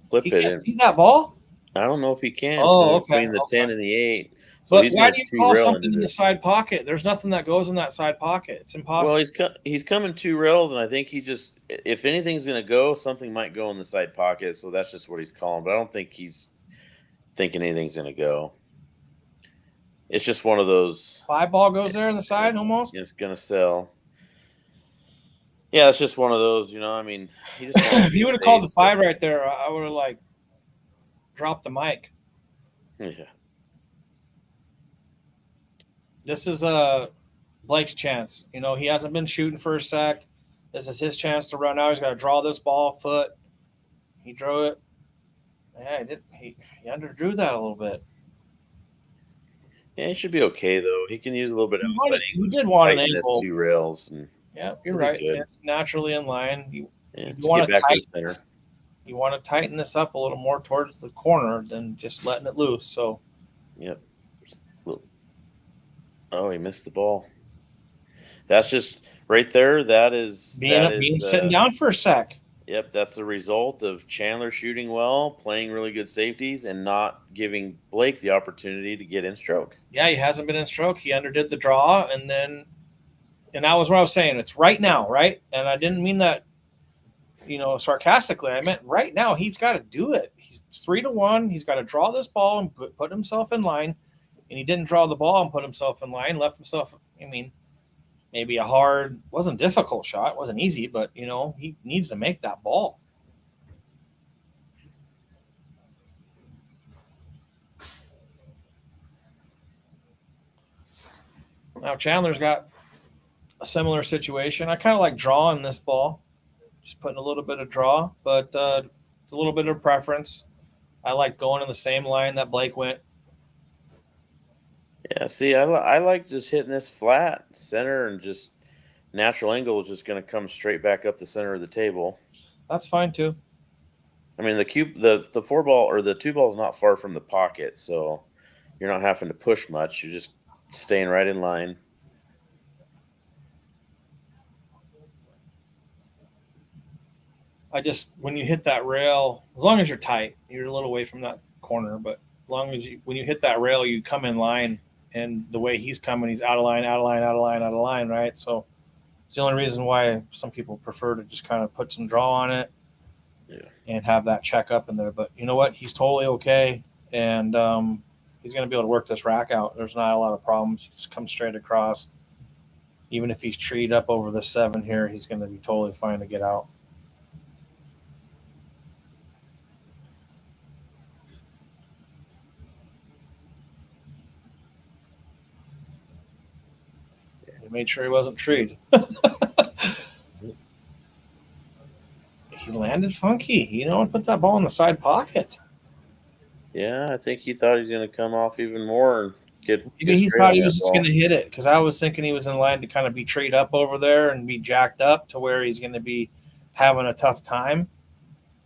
clip it. Can't see that ball? I don't know if he can. Oh, okay. Between the 10 and the 8. So but why do you call something in the side pocket? There's nothing that goes in that side pocket. It's impossible. Well, he's coming 2 rails, and I think he just, if anything's going to go, something might go in the side pocket. So that's just what he's calling. But I don't think he's thinking anything's going to go. It's just one of those. 5 ball goes there in the side almost. It's going to sell. Yeah, it's just one of those. I mean, he just if you would have called the 5 right there, I would have dropped the mic. Yeah. This is Blake's chance. He hasn't been shooting for a sec. This is his chance to run out. He's got to draw this ball foot. He drew it. Yeah, he did. He underdrew that a little bit. Yeah, he should be okay though. He can use a little bit of outside. He did want an angle. 2 rails. Yeah, you're right. It's naturally in line. You want to tighten the center. You want to tighten this up a little more towards the corner than just letting it loose. So. Yep. Oh, he missed the ball. That's just right there. That is being sitting down for a sec. Yep, that's the result of Chandler shooting well, playing really good safeties, and not giving Blake the opportunity to get in stroke. Yeah, he hasn't been in stroke. He underdid the draw, and that was what I was saying. It's right now, right? And I didn't mean that, sarcastically. I meant right now. He's got to do it. He's 3-1. He's got to draw this ball and put himself in line. And he didn't draw the ball and put himself in line, left himself, maybe wasn't difficult shot, wasn't easy, but, he needs to make that ball. Now Chandler's got a similar situation. I kind of like drawing this ball, just putting a little bit of draw, but it's a little bit of preference. I like going in the same line that Blake went. Yeah, see, I like just hitting this flat center, and just natural angle is just going to come straight back up the center of the table. That's fine too. I mean, the 4 ball or the 2 ball is not far from the pocket, so you're not having to push much. You're just staying right in line. When you hit that rail, as long as you're tight, you're a little away from that corner, but as long as when you hit that rail, you come in line. And the way he's coming, he's out of line, right? So it's the only reason why some people prefer to just kind of put some draw on it. and have that check up in there. But you know what? He's totally okay, and he's going to be able to work this rack out. There's not a lot of problems. He's come straight across. Even if he's treed up over the 7 here, he's going to be totally fine to get out. He made sure he wasn't treed. He landed funky. You know, and put that ball in the side pocket. Yeah, I think he thought he was going to come off even more and get. Maybe he thought he was just going to hit it, because I was thinking he was in line to kind of be treed up over there and be jacked up to where he's going to be having a tough time.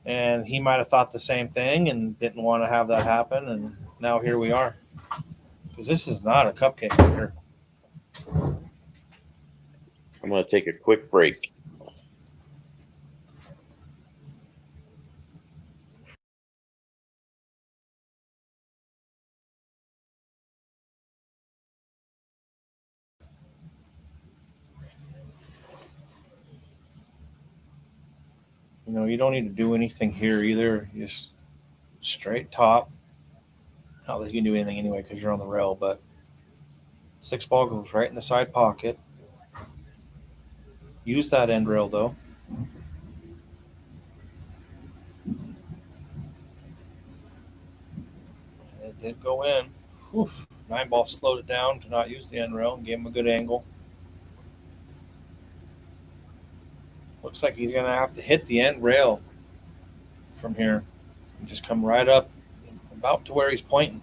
And he might have thought the same thing and didn't want to have that happen. And now here we are. Because this is not a cupcake here. I'm going to take a quick break. You know, you don't need to do anything here either. You just straight top. Not that you can do anything anyway because you're on the rail, but 6 ball goes right in the side pocket. Use that end rail though. It did go in. Whew. 9 ball slowed it down to not use the end rail and gave him a good angle. Looks like he's going to have to hit the end rail from here and just come right up about to where he's pointing.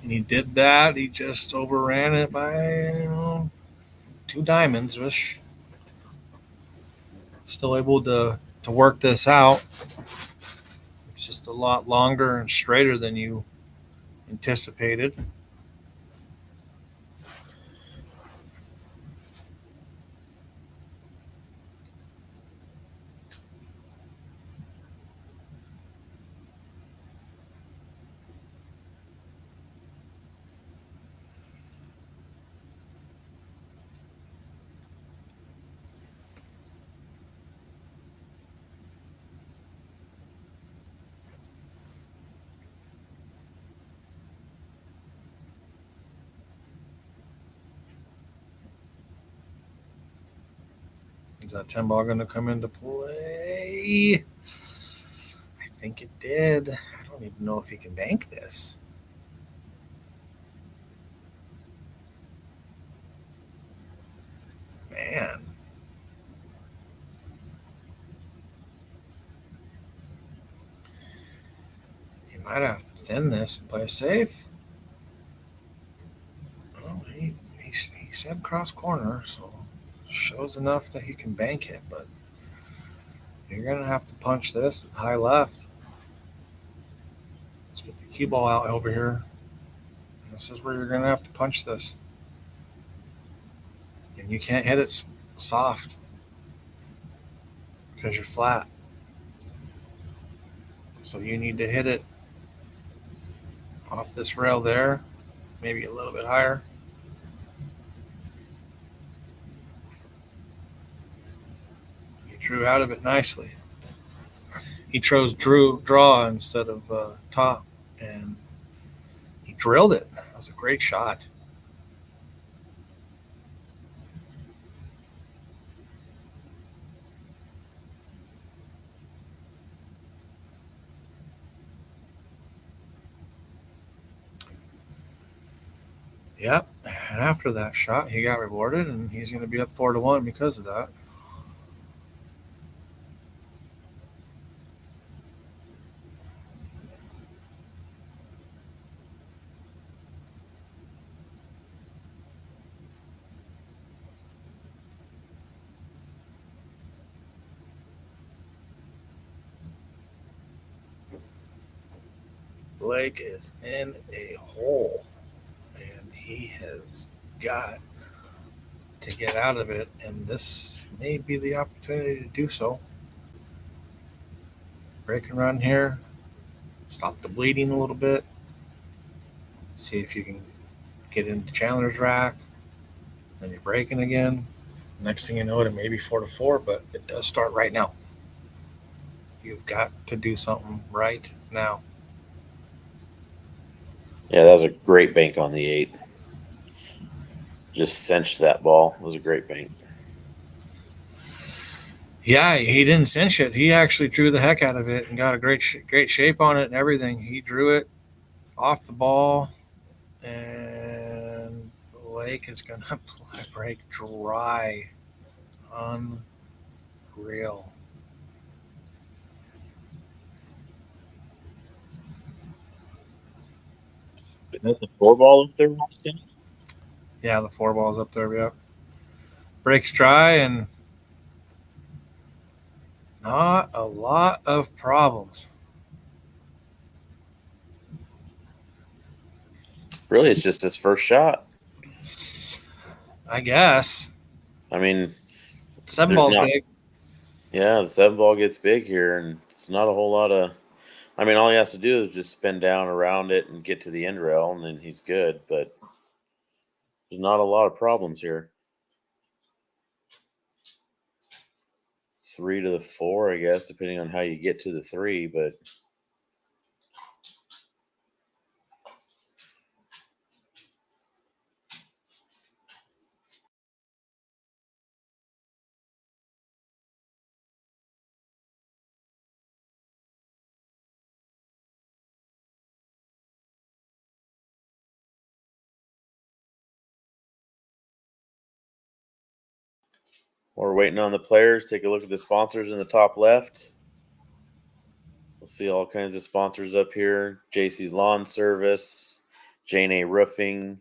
And he did that. He just overran it by 2 diamonds, which still able to work this out. It's just a lot longer and straighter than you anticipated. Is that 10 ball going to come into play? I think it did. I don't even know if he can bank this. Man. He might have to thin this and play safe. Well, he said cross corner, so shows enough that he can bank it, but you're going to have to punch this with high left. Let's get the cue ball out over here. This is where you're going to have to punch this. And you can't hit it soft because you're flat. So you need to hit it off this rail there, maybe a little bit higher. He drew out of it nicely. He chose draw instead of top, and he drilled it. That was a great shot. Yep, and after that shot, he got rewarded, and he's going to be up 4-1 because of that. Blake is in a hole, and he has got to get out of it, and this may be the opportunity to do so. Break and run here, stop the bleeding a little bit, see if you can get into Chandler's rack, then you're breaking again. Next thing you know, it may be 4-4, but it does start right now. You've got to do something right now. Yeah, that was a great bank on the 8. Just cinched that ball. It was a great bank. Yeah, he didn't cinch it. He actually drew the heck out of it and got a great shape on it and everything. He drew it off the ball, and Blake is going to break dry. Unreal. Is that the 4 ball up there with the 10? Yeah, the 4 ball's up there. Yep. Breaks dry and not a lot of problems. Really, it's just his first shot. I guess. I mean, 7 there's ball's not- big. Yeah, the 7 ball gets big here, and it's not a whole lot of. I mean, all he has to do is just spin down around it and get to the end rail, and then he's good. But there's not a lot of problems here. 3 to the 4, I guess, depending on how you get to the 3. But we're waiting on the players. Take a look at the sponsors in the top left. We'll see all kinds of sponsors up here. JC's Lawn Service, Jane A. Roofing.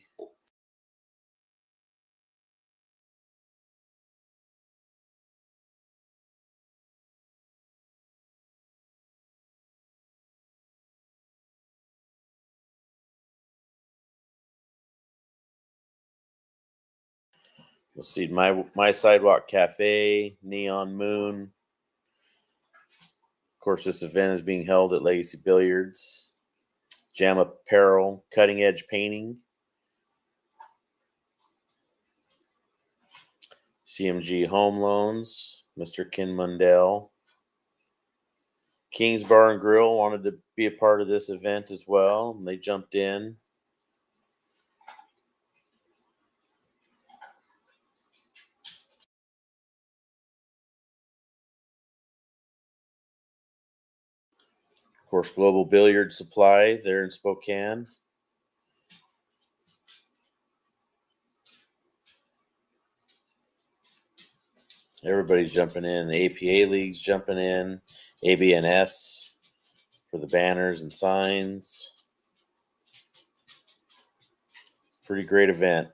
You'll see my Sidewalk Cafe, Neon Moon. Of course, this event is being held at Legacy Billiards. Jam Apparel, Cutting Edge Painting. CMG Home Loans, Mr. Ken Mundel. King's Bar and Grill wanted to be a part of this event as well, and they jumped in. Of course, Global Billiard Supply there in Spokane. Everybody's jumping in. The APA League's jumping in. ABNS for the banners and signs. Pretty great event.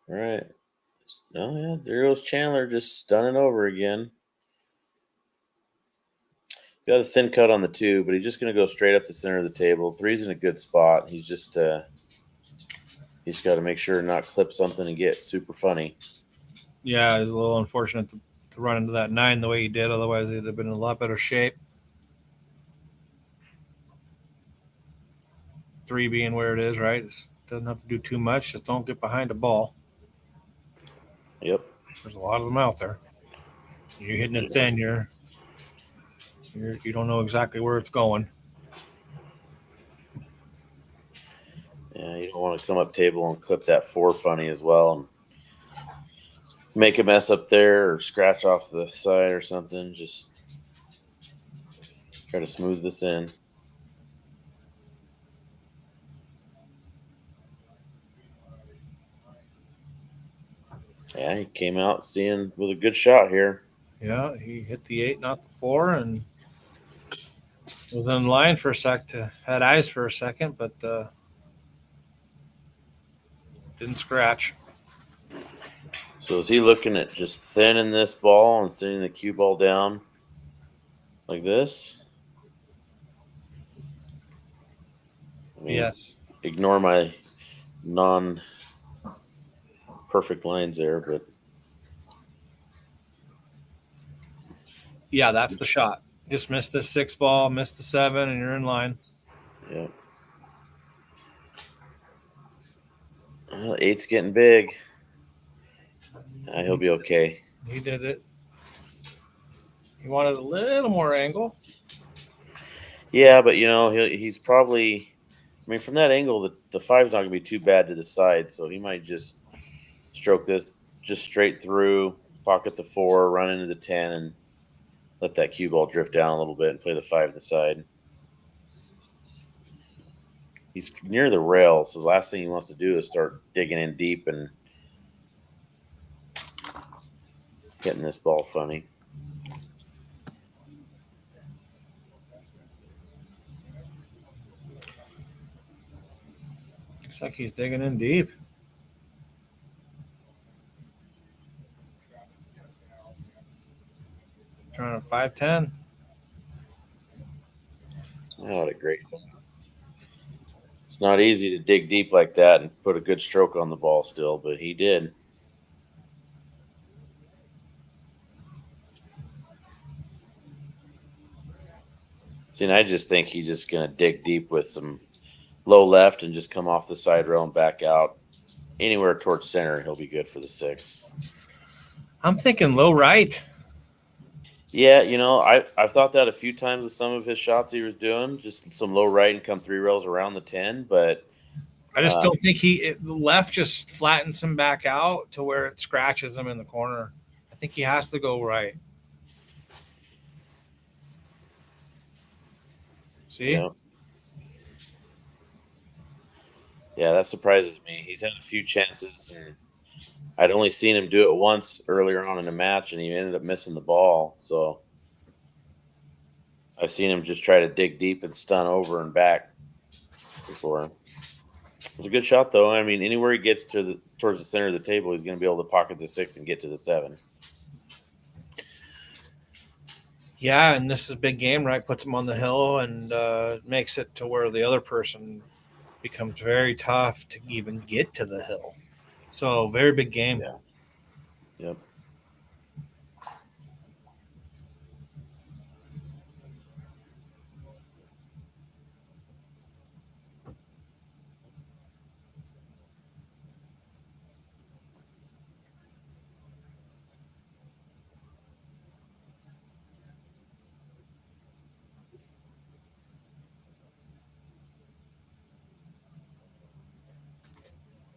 All right. Oh, yeah. There goes Chandler just stunning over again. He's got a thin cut on the 2, but he's just going to go straight up the center of the table. 3's in a good spot. He's just got to make sure to not clip something and get super funny. Yeah, it's a little unfortunate to run into that 9 the way he did. Otherwise, he'd have been in a lot better shape. 3 being where it is, right? It doesn't have to do too much. Just don't get behind the ball. Yep. There's a lot of them out there. You're hitting it thin. You don't know exactly where it's going. Yeah, you don't want to come up table and clip that 4 funny as well and make a mess up there or scratch off the side or something. Just try to smooth this in. Yeah, he came out seeing with a good shot here. Yeah, he hit the 8, not the 4, and was in line for a sec. Had eyes for a second, but didn't scratch. So is he looking at just thinning this ball and sending the cue ball down like this? mean, Yes. ignore my non-perfect lines there, but Yeah, that's the shot. Just miss this 6 ball, miss the 7, and you're in line. yeah. 8's getting big. He'll be okay. He did it. He wanted a little more angle. Yeah, but he's probably. I mean, from that angle, the 5's not going to be too bad to the side, so he might just stroke this just straight through, pocket the 4, run into the 10, and let that cue ball drift down a little bit and play the 5 to the side. He's near the rail, so the last thing he wants to do is start digging in deep and hitting this ball funny. Looks like he's digging in deep. Trying a 5-10. Oh, what a great thing. It's not easy to dig deep like that and put a good stroke on the ball still, but he did. See, and I just think he's just going to dig deep with some low left and just come off the side rail and back out. Anywhere towards center, he'll be good for the 6. I'm thinking low right. Yeah, I've thought that a few times with some of his shots he was doing, just some low right and come 3 rails around the 10, but I just don't think the left just flattens him back out to where it scratches him in the corner. I think he has to go right. See? Yeah, that surprises me. He's had a few chances, and I'd only seen him do it once earlier on in the match, and he ended up missing the ball. So I've seen him just try to dig deep and stun over and back before. It was a good shot, though. I mean, anywhere he gets towards the center of the table, he's going to be able to pocket the 6 and get to the 7. Yeah, and this is a big game, right? Puts him on the hill and makes it to where the other person becomes very tough to even get to the hill. So, very big game. Yeah. Yep.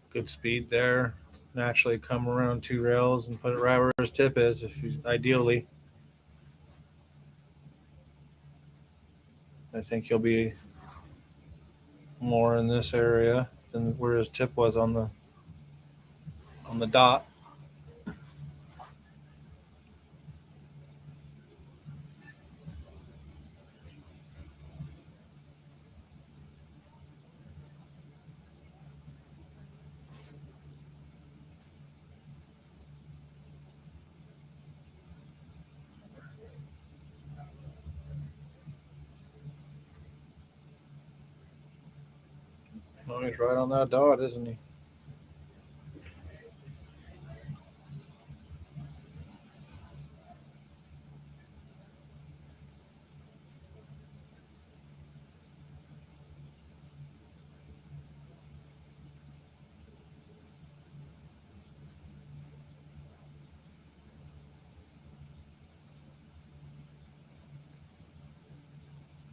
Good speed there. Naturally come around 2 rails and put it right where his tip is, if he's ideally. I think he'll be more in this area than where his tip was on the dot. Oh, he's right on that dot, isn't he?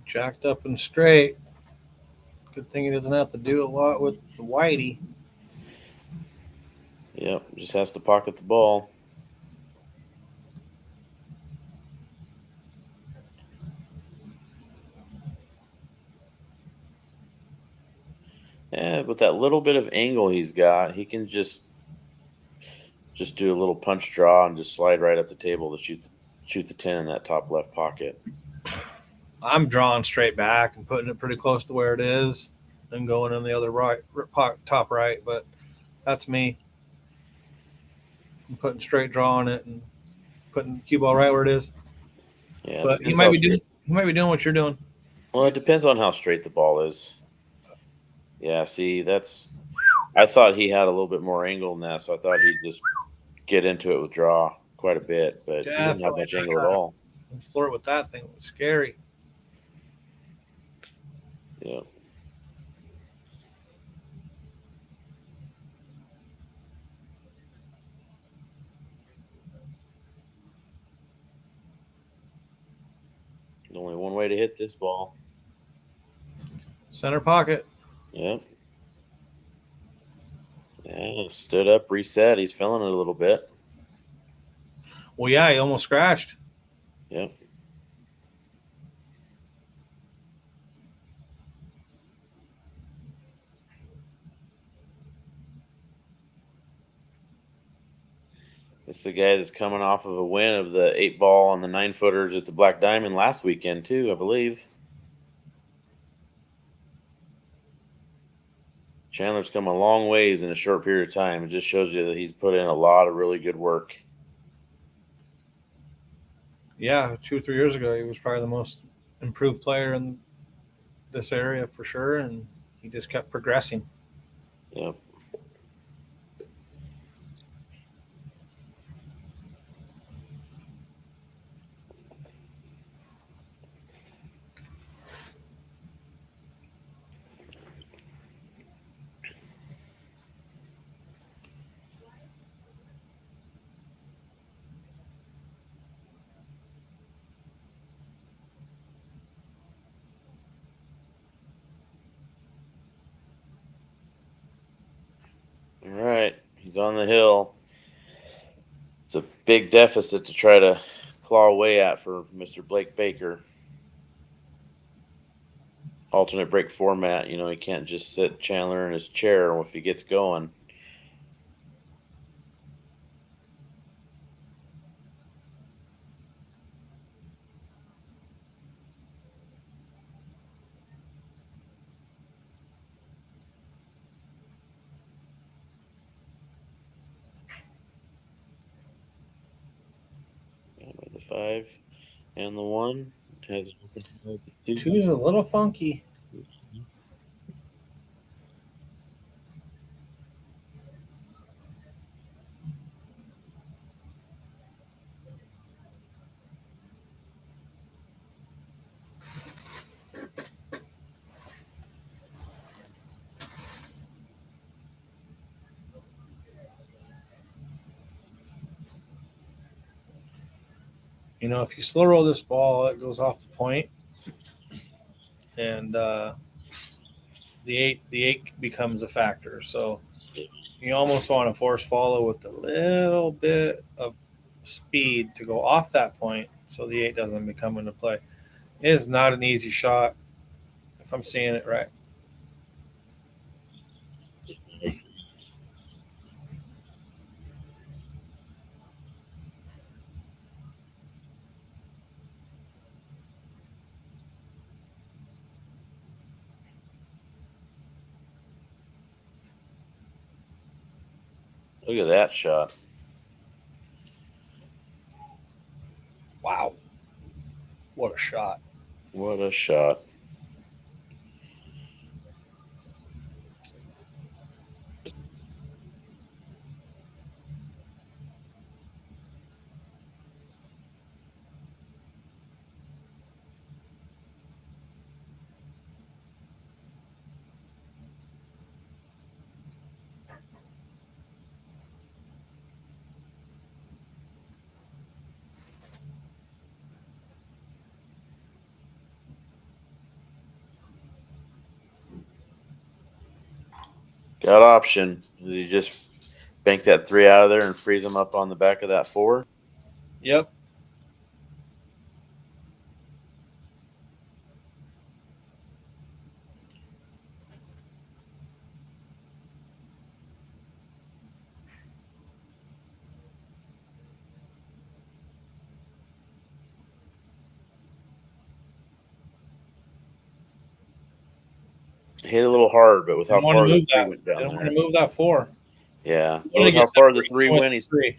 Jacked up and straight. Good thing he doesn't have to do a lot with the whitey. Yep. Just has to pocket the ball. Yeah, with that little bit of angle he's got, he can just do a little punch draw and just slide right up the table to shoot the 10 in that top left pocket. I'm drawing straight back and putting it pretty close to where it is, then going in the other top right. But that's me. I'm putting straight draw on it and putting the cue ball right where it is. Yeah, but he might be doing. He might be doing what you're doing. Well, it depends on how straight the ball is. Well, he might be doing what you're doing. He might be doing what you're doing. But that's me. I'm putting straight draw on it and putting cue ball right where it is. Yeah, it depends on how straight the ball is. Yeah, see, I thought he had a little bit more angle than that, so I thought he'd just get into it with draw quite a bit, but he didn't have Definitely much angle at all. flirt with that thing was scary. Yeah. Only one way to hit this ball. Center pocket. Yep. Yeah, stood up, reset. He's feeling it a little bit. Well, yeah, he almost scratched. Yep. It's the guy that's coming off of a win of the 8-ball and the 9-footers at the Black Diamond last weekend too, I believe. Chandler's come a long ways in a short period of time. It just shows you that he's put in a lot of really good work. Yeah, 2 or 3 years ago, he was probably the most improved player in this area for sure, and he just kept progressing. Yep. All right. He's on the hill. It's a big deficit to try to claw away at for Mr. Blake Baker. Alternate break format, he can't just sit Chandler in his chair if he gets going. With the 5 and the 1 has it open with the 2. Two's a little funky. If you slow roll this ball, it goes off the point, and the eight becomes a factor. So you almost want to force follow with a little bit of speed to go off that point, so the eight doesn't become into play. It is not an easy shot, if I'm seeing it right. Look at that shot. Wow, what a shot! What a shot. Got option. Did he just bank that 3 out of there and freeze him up on the back of that 4? Yep. Hit a little hard, but with how Didn't want to far the move 3 that. went down Didn't want there. to move that 4. Yeah. But Wanted with to how get far the separate 3 with went, three.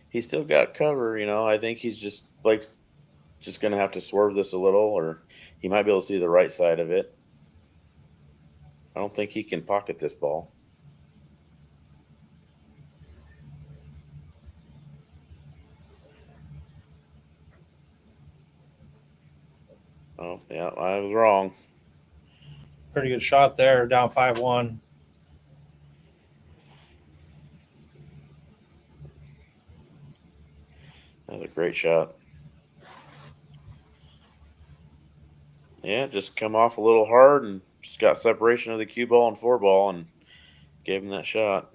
he's still got cover, I think he's just going to have to swerve this a little, or he might be able to see the right side of it. I don't think he can pocket this ball. Oh, yeah, I was wrong. Pretty good shot there, down 5-1. That was a great shot. Yeah, just come off a little hard and just got separation of the cue ball and 4 ball and gave him that shot.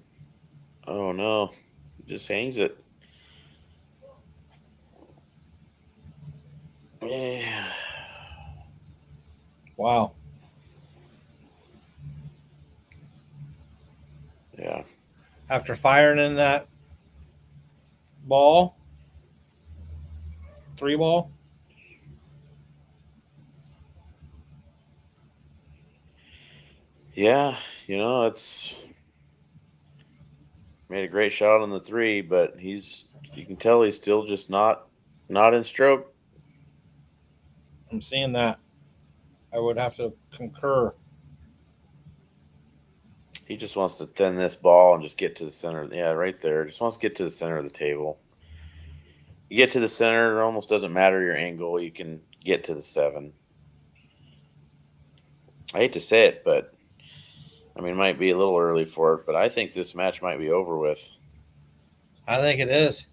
Oh no, he just hangs it. Yeah. Wow. Yeah. After firing in that ball, 3 ball. Yeah, it's made a great shot on the 3, but you can tell he's still just not in stroke. I'm seeing that. I would have to concur. He just wants to thin this ball and just get to the center. Yeah, right there. Just wants to get to the center of the table. You get to the center, it almost doesn't matter your angle. You can get to the 7. I hate to say it, but I mean, it might be a little early for it, but I think this match might be over with. I think it is.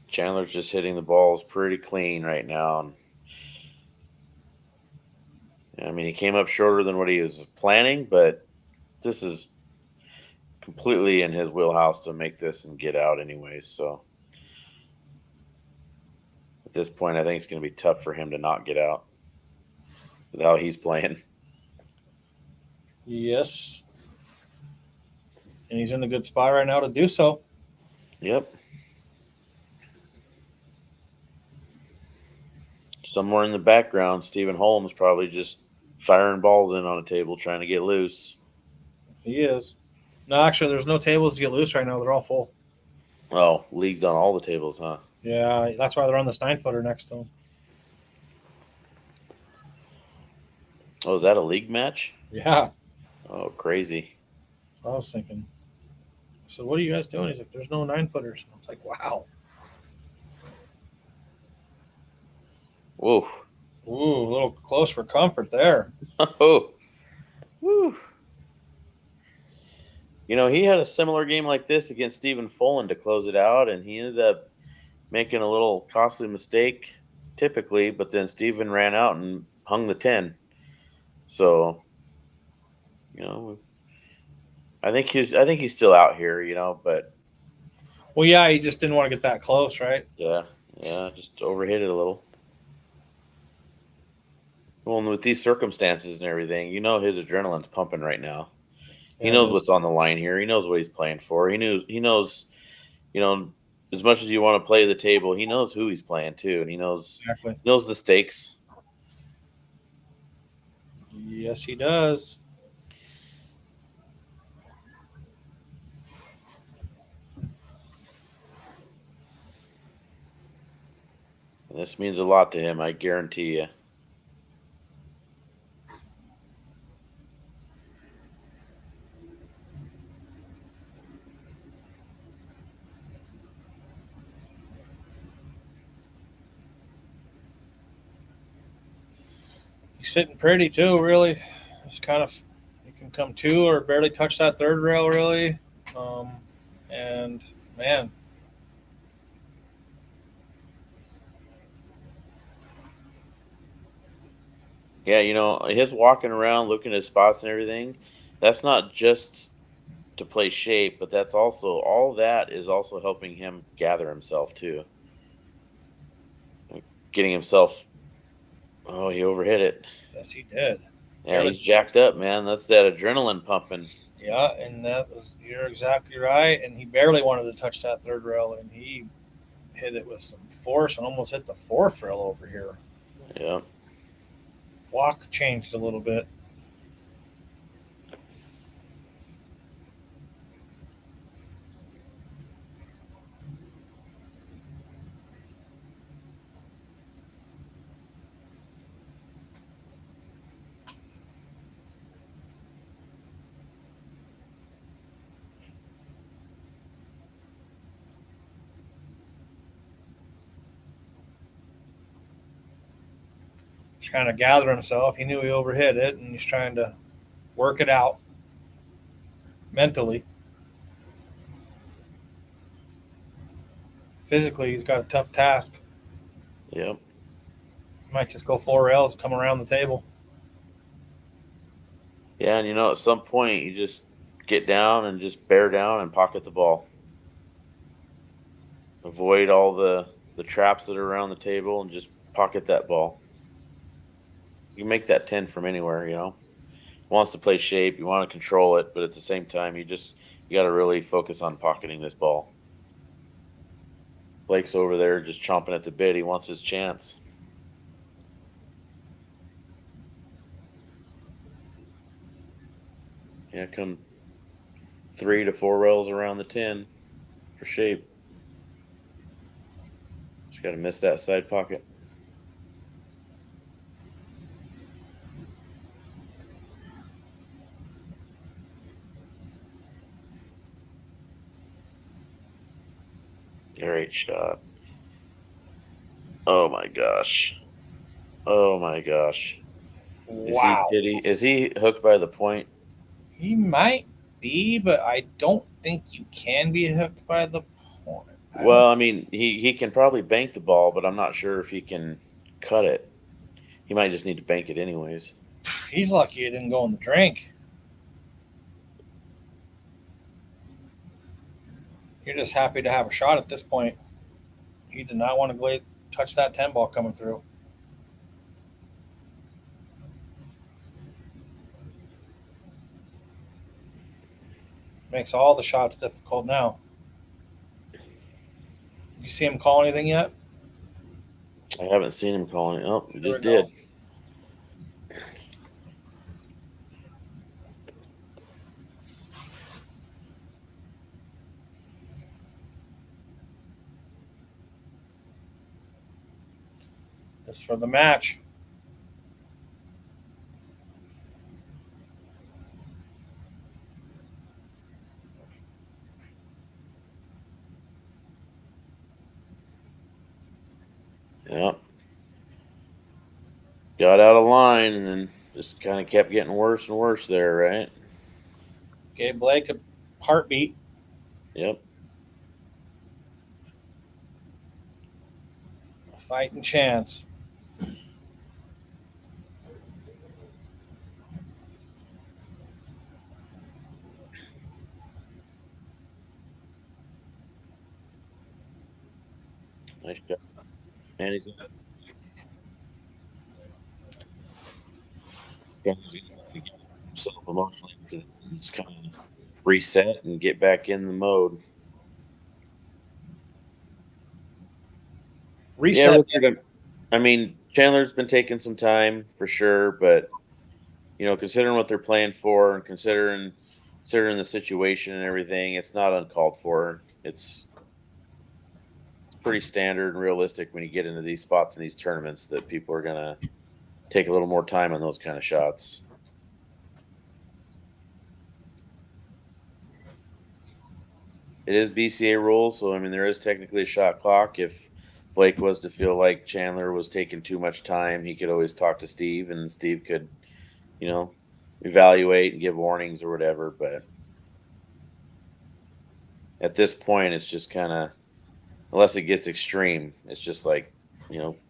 Chandler's just hitting the balls pretty clean right now. And, I mean, he came up shorter than what he was planning, but this is completely in his wheelhouse to make this and get out anyways. So at this point, I think it's going to be tough for him to not get out with how he's playing. Yes. And he's in a good spot right now to do so. Yep. Somewhere in the background, Stephen Holmes probably just firing balls in on a table trying to get loose. He is. No, actually, there's no tables to get loose right now. They're all full. Oh, league's on all the tables, huh? Yeah, that's why they're on this 9-footer next to him. Oh, is that a league match? Yeah. Oh, crazy. That's what I was thinking. So what are you guys doing? He's like, there's no 9-footers. I was like, wow. Whoa. Ooh, a little close for comfort there. Oh. Woo. He had a similar game like this against Stephen Follen to close it out, and he ended up making a little costly mistake typically, but then Stephen ran out and hung the 10. So, I think he's still out here, but Well, yeah, he just didn't want to get that close, right? yeah, just overhit it a little. Well, and with these circumstances and everything, his adrenaline's pumping right now. He Yeah, knows what's on the line here. He knows what he's playing for. He knows, as much as you want to play the table, he knows who he's playing to, and he knows exactly. the stakes. Yes, he does. And this means a lot to him, I guarantee you. He's sitting pretty too, really. It's kind of, you can come 2 or barely touch that 3rd rail, really. And man, Yeah, his walking around, looking at his spots and everything, that's not just to play shape, but that's also all that is also helping him gather himself too. Getting himself. Oh, he overhit it. yes, he did. Yeah, Barely. he's jacked up, man. That's that adrenaline pumping. Yeah, and you're exactly right. And he barely wanted to touch that 3rd rail, and he hit it with some force and almost hit the 4th rail over here. Yeah. Walk changed a little bit. He's trying to gather himself. He knew he overhit it, and he's trying to work it out mentally. Physically, he's got a tough task. Yep. He might just go 4 rails, come around the table. Yeah, and at some point you just get down and just bear down and pocket the ball. Avoid all the traps that are around the table and just pocket that ball. You make that 10 from anywhere, Wants to play shape, you want to control it, but at the same time you got to really focus on pocketing this ball. Blake's over there just chomping at the bit. He wants his chance. Yeah, come 3 to 4 rails around the 10 for shape. Just got to miss that side pocket. Great shot. Oh my gosh. Oh my gosh. Wow. Is he hooked by the point? He might be, but I don't think you can be hooked by the point. Well, I mean, he can probably bank the ball, but I'm not sure if he can cut it. He might just need to bank it anyways. He's lucky it didn't go in the drink. You're just happy to have a shot at this point. He did not want to touch that 10 ball coming through. Makes all the shots difficult now. Did you see him call anything yet? I haven't seen him calling it. Oh, he just There we did. This for the match. Yep. Got out of line and then just kind of kept getting worse and worse there, right? Gave Blake a heartbeat. Yep. A fighting chance. Nice job. And he's got himself emotionally to just kind of reset and get back in the mode. Reset. Yeah, I mean, Chandler's been taking some time for sure, but considering what they're playing for and considering the situation and everything, it's not uncalled for. It's pretty standard and realistic when you get into these spots in these tournaments that people are gonna take a little more time on those kind of shots. It is BCA rules, so I mean there is technically a shot clock. If Blake was to feel like Chandler was taking too much time, he could always talk to Steve, and Steve could, evaluate and give warnings or whatever. But at this point, it's just kind of, unless it gets extreme, it's just like,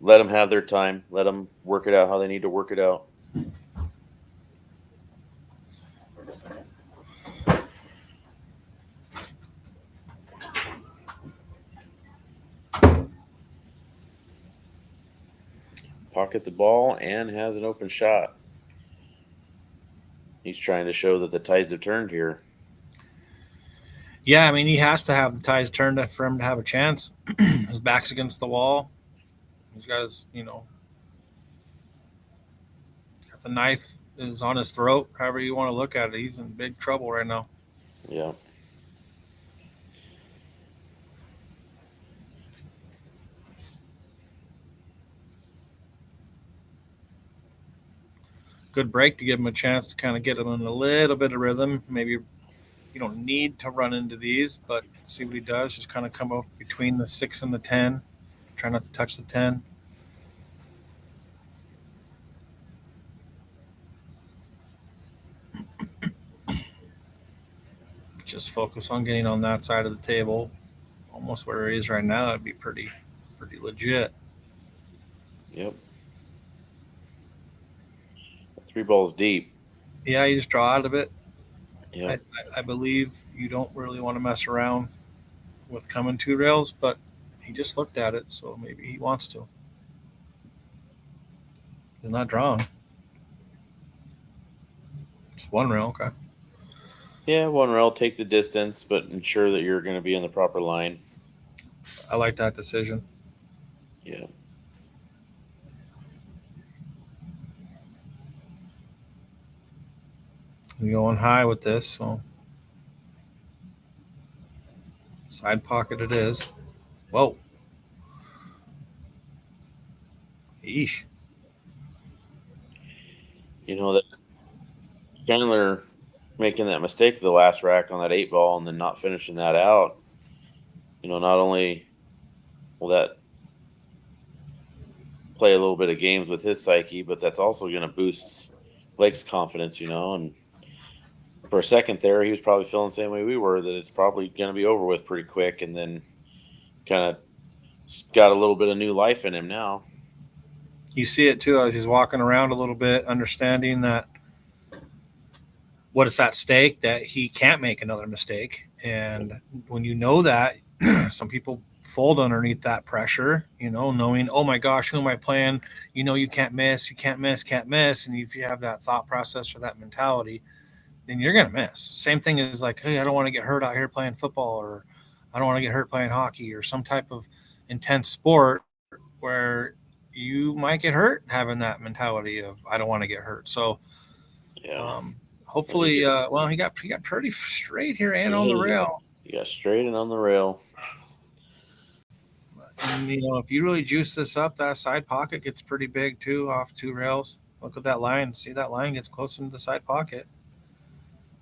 let them have their time, let them work it out how they need to work it out. Pocket the ball and has an open shot. He's trying to show that the tides have turned here. Yeah, I mean, he has to have the ties turned for him to have a chance. His back's against the wall. He's got his, got the knife is on his throat. However you want to look at it, he's in big trouble right now. Yeah. Good break to give him a chance to kind of get him in a little bit of rhythm. Maybe you don't need to run into these, but see what he does. Just kind of come up between the 6 and the 10. Try not to touch the 10. just focus on getting on that side of the table, almost where he is right now. It'd be pretty legit. Yep. 3 balls deep. Yeah, you just draw out of it. Yep. I believe you don't really want to mess around with coming 2 rails, but he just looked at it, so maybe he wants to. He's not drawing. Just 1 rail, okay. Yeah, 1 rail, take the distance, but ensure that you're going to be in the proper line. I like that decision. Yeah. We're going high with this, so side pocket it is. Whoa. Eesh. You know that Chandler making that mistake the last rack on that 8 ball and then not finishing that out. Not only will that play a little bit of games with his psyche, but that's also going to boost Blake's confidence, and for a second there, he was probably feeling the same way we were, that it's probably going to be over with pretty quick, and then kind of got a little bit of new life in him now. You see it too as he's walking around a little bit, understanding that what is at stake, that he can't make another mistake. And when you know that, some people fold underneath that pressure, knowing, oh my gosh, who am I playing? You can't miss, can't miss. And if you have that thought process or that mentality, then you're going to miss. Same thing is like, hey, I don't want to get hurt out here playing football, or I don't want to get hurt playing hockey, or some type of intense sport where you might get hurt having that mentality of, I don't want to get hurt. So, Yeah. Hopefully, he got pretty straight here and on the rail. He got straight and on the rail. And, if you really juice this up, that side pocket gets pretty big too off 2 rails. Look at that line. See, that line gets close into the side pocket.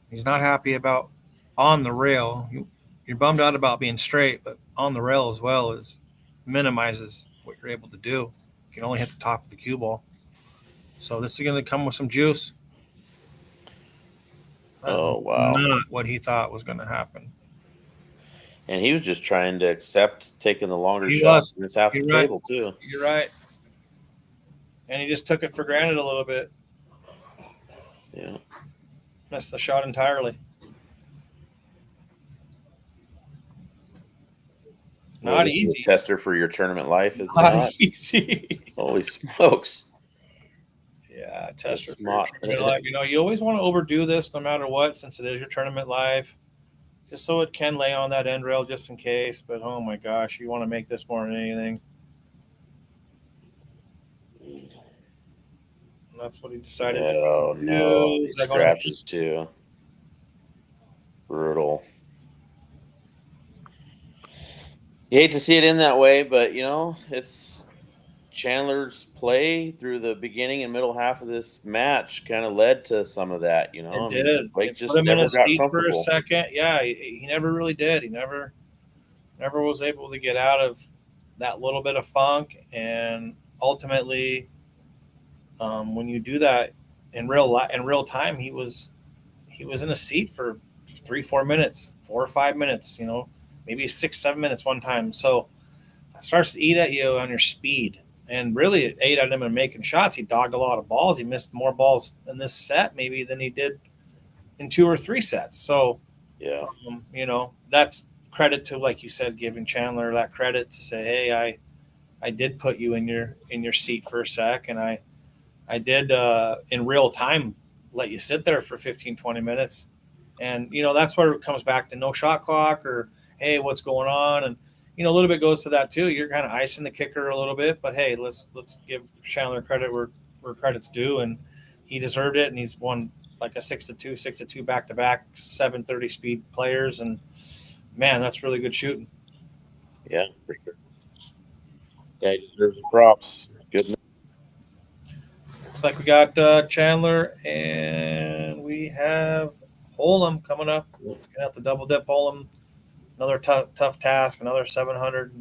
He's not happy about on the rail. You're bummed out about being straight, but on the rail as well minimizes what you're able to do. You can only hit the top of the cue ball. So this is going to come with some juice. Oh, wow. Not what he thought was going to happen. And he was just trying to accept taking the longer shot in this half of the table, too. You're right. And he just took it for granted a little bit. Yeah. Missed the shot entirely. Not easy. Tester for your tournament life, is not easy. Holy smokes. Yeah, tester for your tournament life. You always want to overdo this no matter what, since it is your tournament life, just so it can lay on that end rail just in case. But oh my gosh, you want to make this more than anything. And that's what he decided. Oh no, he scratches too. Brutal. You hate to see it in that way, but it's Chandler's play through the beginning and middle half of this match kind of led to some of that. It did. Blake just put him never in a got seat comfortable for a second. Yeah, he never really did. He never was able to get out of that little bit of funk, and ultimately, when you do that in real time, he was in a seat for 3-4 minutes, 4 or 5 minutes. Maybe 6-7 minutes one time. So it starts to eat at you on your speed. And really, it ate at him in making shots. He dogged a lot of balls. He missed more balls in this set maybe than he did in 2 or 3 sets. So, yeah, that's credit to, like you said, giving Chandler that credit to say, hey, I did put you in your seat for a sec, and I did in real time let you sit there for 15, 20 minutes. And, that's where it comes back to no shot clock, or, hey, what's going on? And, a little bit goes to that too. You're kind of icing the kicker a little bit, but hey, let's give Chandler credit where credit's due, and he deserved it. And he's won like a 6-2 back-to-back 730 speed players, and man, that's really good shooting. Yeah, for sure. Yeah, he deserves the props. Good. Looks like we got Chandler, and we have Holem coming up. Gonna have to double dip Holem. Another tough task, another 700